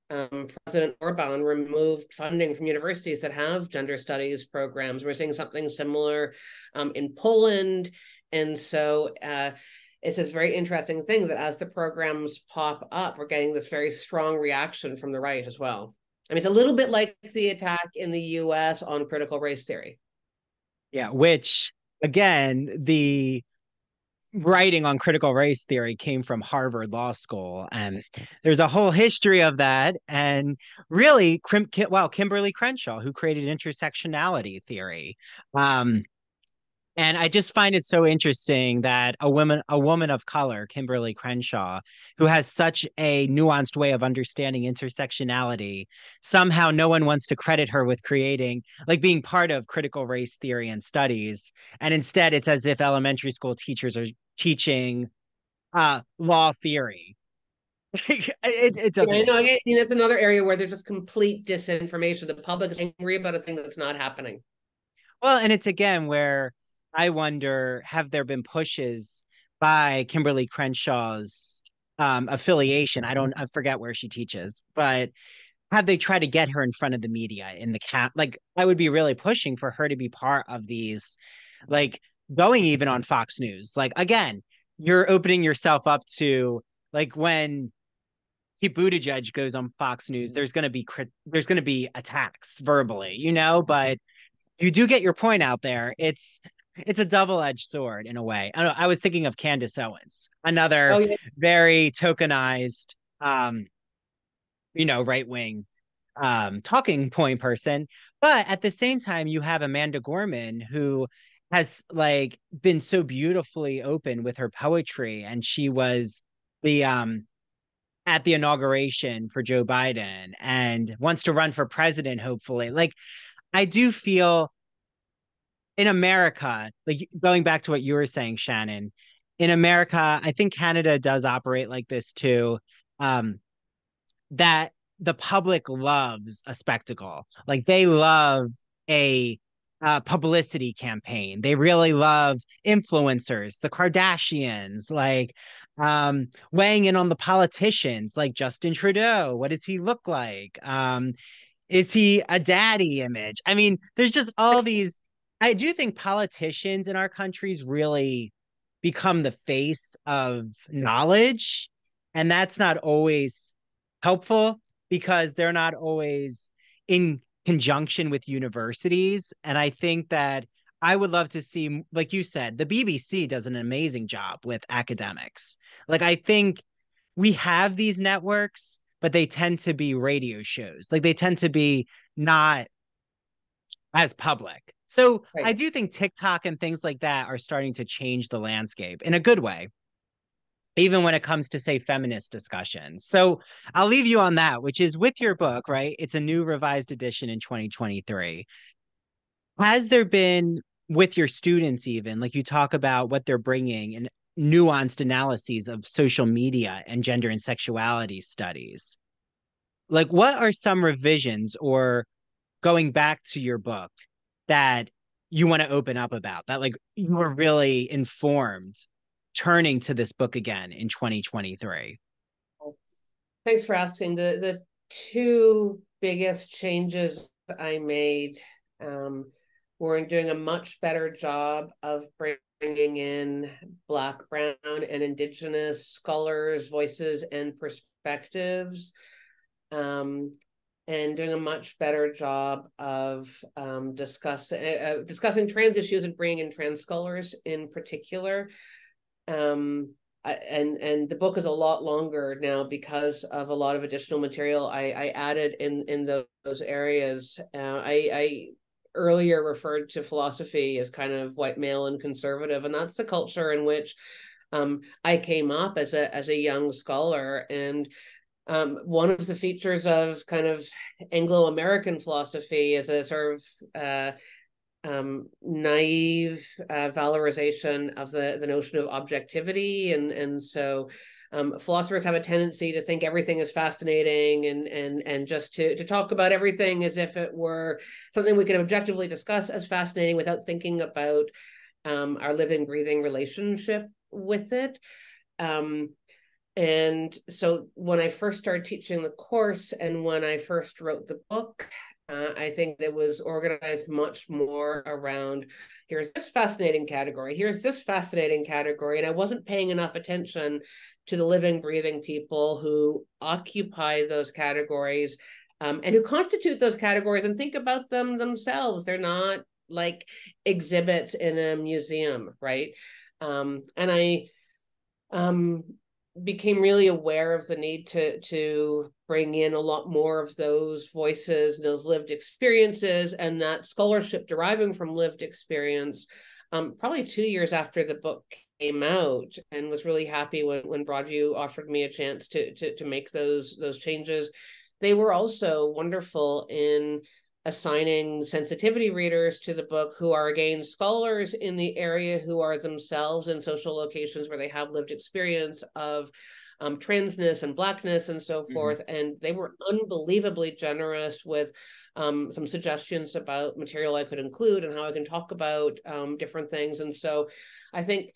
President Orban removed funding from universities that have gender studies programs. We're seeing something similar in Poland. And so it's this very interesting thing that as the programs pop up, we're getting this very strong reaction from the right as well. I mean, it's a little bit like the attack in the US on critical race theory. Yeah, which, again, the writing on critical race theory came from Harvard Law School, and there's a whole history of that. And really, Kimberly Crenshaw, who created intersectionality theory. And I just find it so interesting that a woman of color, Kimberly Crenshaw, who has such a nuanced way of understanding intersectionality, somehow no one wants to credit her with creating, like being part of critical race theory and studies. And instead, it's as if elementary school teachers are teaching law theory. It doesn't. Yeah, no, I mean, that's another area where there's just complete disinformation. The public is angry about a thing that's not happening. Well, and it's again where I wonder, have there been pushes by Kimberly Crenshaw's affiliation? I forget where she teaches, but have they tried to get her in front of the media in the like, I would be really pushing for her to be part of these, like going even on Fox News. Like, again, you're opening yourself up to, like, when Pete Buttigieg goes on Fox News, there's going to be attacks verbally, but you do get your point out there. It's a double-edged sword in a way. I was thinking of Candace Owens, another very tokenized, right-wing talking point person. But at the same time, you have Amanda Gorman, who has like been so beautifully open with her poetry, and she was the at the inauguration for Joe Biden and wants to run for president, hopefully. Like, I do feel in America, like going back to what you were saying, Shannon, in America, I think Canada does operate like this too, that the public loves a spectacle. Like, they love a publicity campaign. They really love influencers, the Kardashians, like weighing in on the politicians, like Justin Trudeau. What does he look like? Is he a daddy image? I mean, there's just all these. I do think politicians in our countries really become the face of knowledge, and that's not always helpful because they're not always in conjunction with universities. And I think that I would love to see, like you said, the BBC does an amazing job with academics. Like, I think we have these networks, but they tend to be radio shows. Like, they tend to be not as public. So I do think TikTok and things like that are starting to change the landscape in a good way, even when it comes to, say, feminist discussions. So I'll leave you on that, which is with your book, right? It's a new revised edition in 2023. Has there been, with your students even, like you talk about what they're bringing and nuanced analyses of social media and gender and sexuality studies, like what are some revisions or going back to your book that you want to open up about, that like you were really informed turning to this book again in 2023? Thanks for asking. The two biggest changes I made were in doing a much better job of bringing in Black, Brown, and Indigenous scholars' voices and perspectives, and doing a much better job of discussing trans issues and bringing in trans scholars in particular. And the book is a lot longer now because of a lot of additional material I added in those areas. I earlier referred to philosophy as kind of white male and conservative, and that's the culture in which I came up as a young scholar. And one of the features of kind of Anglo-American philosophy is a sort of naive valorization of the notion of objectivity, and so philosophers have a tendency to think everything is fascinating and just to talk about everything as if it were something we could objectively discuss as fascinating without thinking about our living, breathing relationship with it. And so when I first started teaching the course and when I first wrote the book, I think it was organized much more around, here's this fascinating category, here's this fascinating category. And I wasn't paying enough attention to the living, breathing people who occupy those categories, and who constitute those categories and think about them themselves. They're not like exhibits in a museum, right? And I became really aware of the need to bring in a lot more of those voices, those lived experiences, and that scholarship deriving from lived experience, probably 2 years after the book came out, and was really happy when Broadview offered me a chance to make those changes. They were also wonderful in assigning sensitivity readers to the book who are, again, scholars in the area, who are themselves in social locations where they have lived experience of transness and Blackness and so forth. And they were unbelievably generous with some suggestions about material I could include and how I can talk about different things. And so I think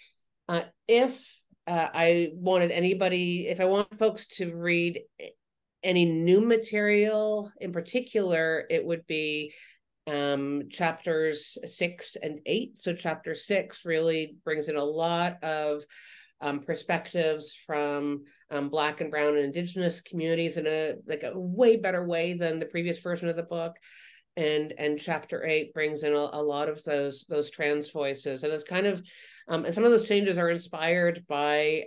if I want folks to read any new material in particular, it would be chapters 6 and 8. So chapter 6 really brings in a lot of perspectives from Black and Brown and Indigenous communities in a way better way than the previous version of the book. And chapter 8 brings in a lot of those trans voices. And it's kind of, and some of those changes are inspired by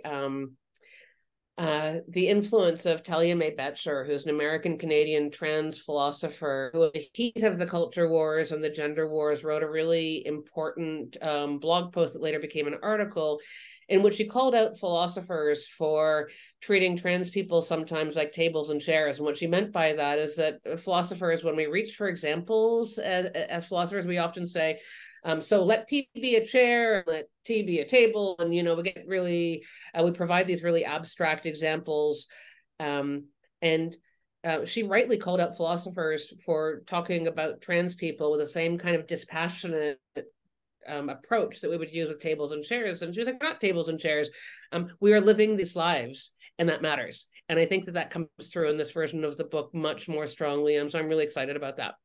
the influence of Talia Mae Betcher, who's an American-Canadian trans philosopher who, at the heat of the culture wars and the gender wars, wrote a really important blog post that later became an article, in which she called out philosophers for treating trans people sometimes like tables and chairs. And what she meant by that is that philosophers, when we reach for examples, as philosophers, we often say, so let P be a chair, let T be a table, and we get really, we provide these really abstract examples, and she rightly called out philosophers for talking about trans people with the same kind of dispassionate approach that we would use with tables and chairs. And she was like, not tables and chairs. We are living these lives, and that matters. And I think that comes through in this version of the book much more strongly. So I'm really excited about that.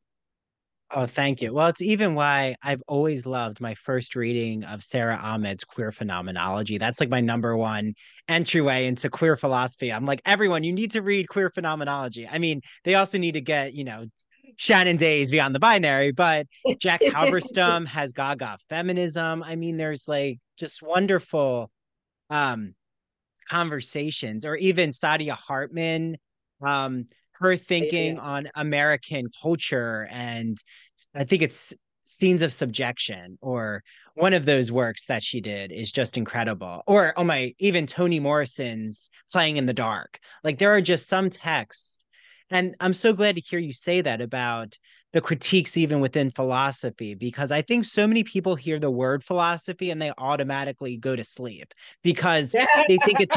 Oh, thank you. Well, it's even why I've always loved my first reading of Sarah Ahmed's Queer Phenomenology. That's like my number one entryway into queer philosophy. I'm like, everyone, you need to read Queer Phenomenology. I mean, they also need to get, Shannon Dea's Beyond the Binary, but Jack Halberstam has Gaga Feminism. I mean, there's like just wonderful conversations, or even Sadia Hartman, her thinking on American culture, and I think it's Scenes of Subjection, or one of those works that she did is just incredible. Or even Toni Morrison's Playing in the Dark. Like, there are just some texts, and I'm so glad to hear you say that about the critiques even within philosophy, because I think so many people hear the word philosophy and they automatically go to sleep because they think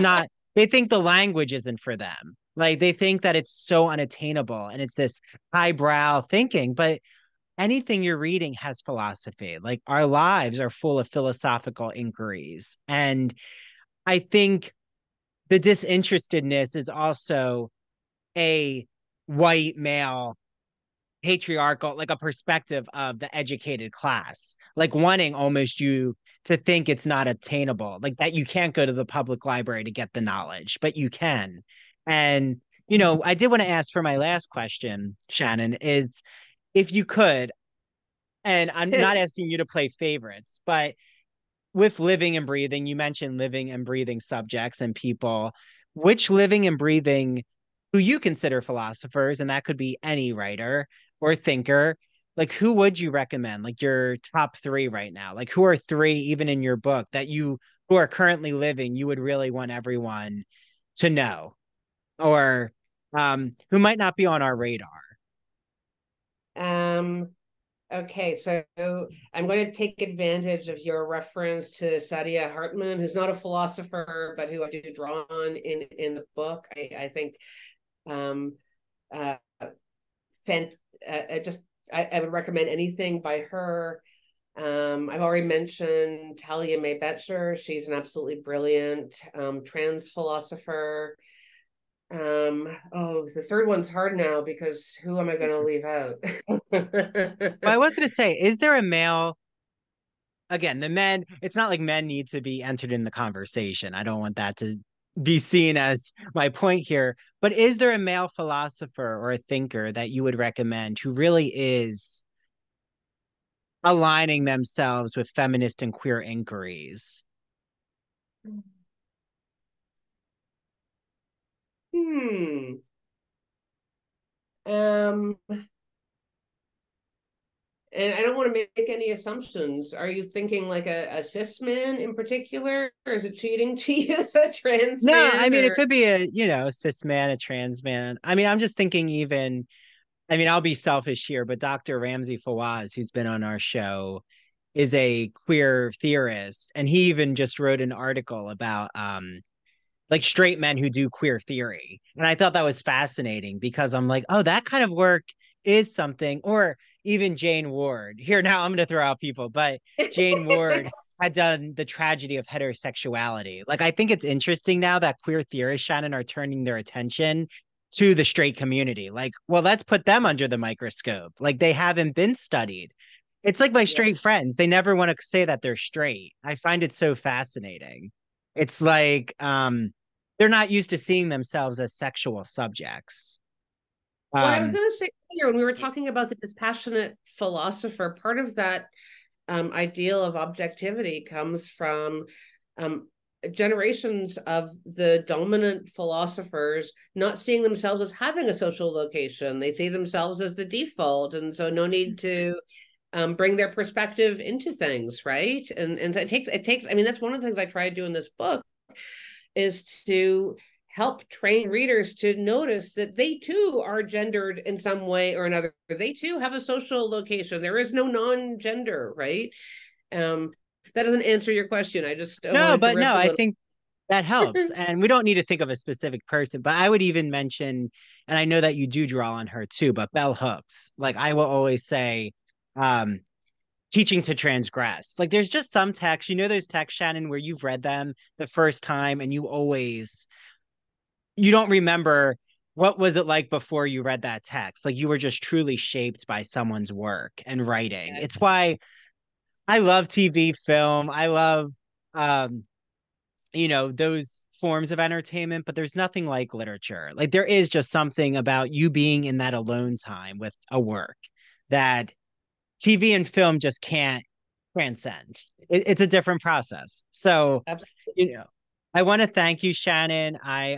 they think the language isn't for them. Like, they think that it's so unattainable and it's this highbrow thinking, but anything you're reading has philosophy. Like, our lives are full of philosophical inquiries. And I think the disinterestedness is also a white male patriarchal, like a perspective of the educated class, like wanting almost you to think it's not attainable, like that you can't go to the public library to get the knowledge, but you can. And, I did want to ask for my last question, Shannon, is if you could, and I'm not asking you to play favorites, but with living and breathing, you mentioned living and breathing subjects and people, which living and breathing who you consider philosophers, and that could be any writer or thinker, like who would you recommend, like your top 3 right now? Like, who are 3, even in your book, that who are currently living, you would really want everyone to know, or who might not be on our radar? Okay, so I'm going to take advantage of your reference to Sadia Hartman, who's not a philosopher, but who I do draw on in the book. I think I would recommend anything by her. I've already mentioned Talia May Betcher. She's an absolutely brilliant trans philosopher. Oh, the third one's hard now because who am I going to leave out? Well, I was going to say, is there a male? Again, the men, it's not like men need to be entered in the conversation. I don't want that to be seen as my point here. But is there a male philosopher or a thinker that you would recommend who really is aligning themselves with feminist and queer inquiries? Hmm. Um, and I don't want to make any assumptions. Are you thinking like a cis man in particular, or is it cheating to use a trans No, I man? mean, it Or could be a, cis man, a trans man. I mean, I'm just thinking even, I mean, I'll be selfish here, but Dr. Ramsey Fawaz, who's been on our show, is a queer theorist. And he even just wrote an article about like straight men who do queer theory. And I thought that was fascinating because I'm like, oh, that kind of work is something. Or even Jane Ward. Here now I'm going to throw out people, but Jane Ward had done the tragedy of heterosexuality. Like I think it's interesting now that queer theorists, Shannon, are turning their attention to the straight community. Like, well, let's put them under the microscope. Like they haven't been studied. It's like my straight friends. They never want to say that they're straight. I find it so fascinating. It's like they're not used to seeing themselves as sexual subjects. well, I was Um, going to say earlier when we were talking about the dispassionate philosopher, part of that ideal of objectivity comes from um, generations of the dominant philosophers not seeing themselves as having a social location. They see themselves as the default, and so no need to bring their perspective into things, right? And so it takes. I mean, that's one of the things I try to do in this book is to help train readers to notice that they too are gendered in some way or another. They too have a social location. There is no non-gender, right? Um, that doesn't answer your question. I just no, wanted to but riff no, a I little. think that helps. And we don't need to think of a specific person, but I would even mention, and I know that you do draw on her too, but bell hooks. Like I will always say, um, teaching to transgress. Like there's just some text, those texts, Shannon, where you've read them the first time and you don't remember what was it like before you read that text. Like you were just truly shaped by someone's work and writing. It's why I love TV, film. I love um, those forms of entertainment, but there's nothing like literature. Like there is just something about you being in that alone time with a work that TV and film just can't transcend. It's a different process. So, you know, I want to thank you, Shannon. I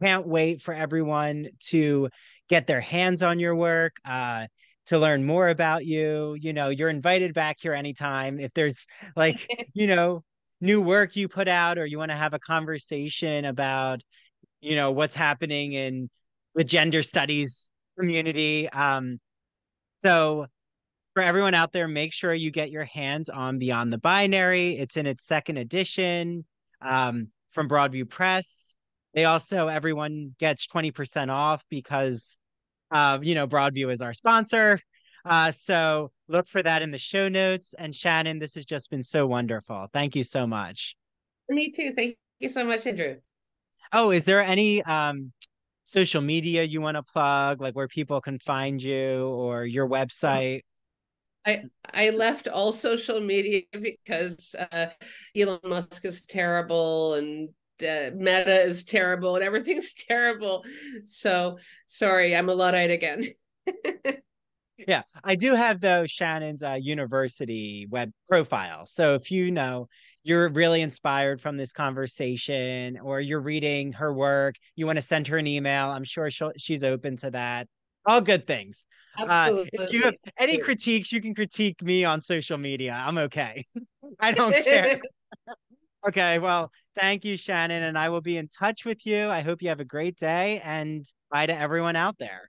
can't wait for everyone to get their hands on your work, to learn more about you. You're invited back here anytime. If there's like, new work you put out or you want to have a conversation about, what's happening in the gender studies community. So for everyone out there, make sure you get your hands on Beyond the Binary. It's in its second edition from Broadview Press. They also, everyone gets 20% off because, Broadview is our sponsor. So look for that in the show notes. And Shannon, this has just been so wonderful. Thank you so much. Me too. Thank you so much, Andrew. Oh, is there any social media you want to plug, like where people can find you or your website? I left all social media because Elon Musk is terrible and Meta is terrible and everything's terrible. So sorry, I'm a Luddite again. Yeah, I do have though Shannon's university web profile. So if you're really inspired from this conversation or you're reading her work, you want to send her an email, I'm sure she's open to that. All good things. If you have Absolutely. any critiques, you can critique me on social media. I'm okay. I don't care. Okay, well, thank you, Shannon, and I will be in touch with you. I hope you have a great day and bye to everyone out there.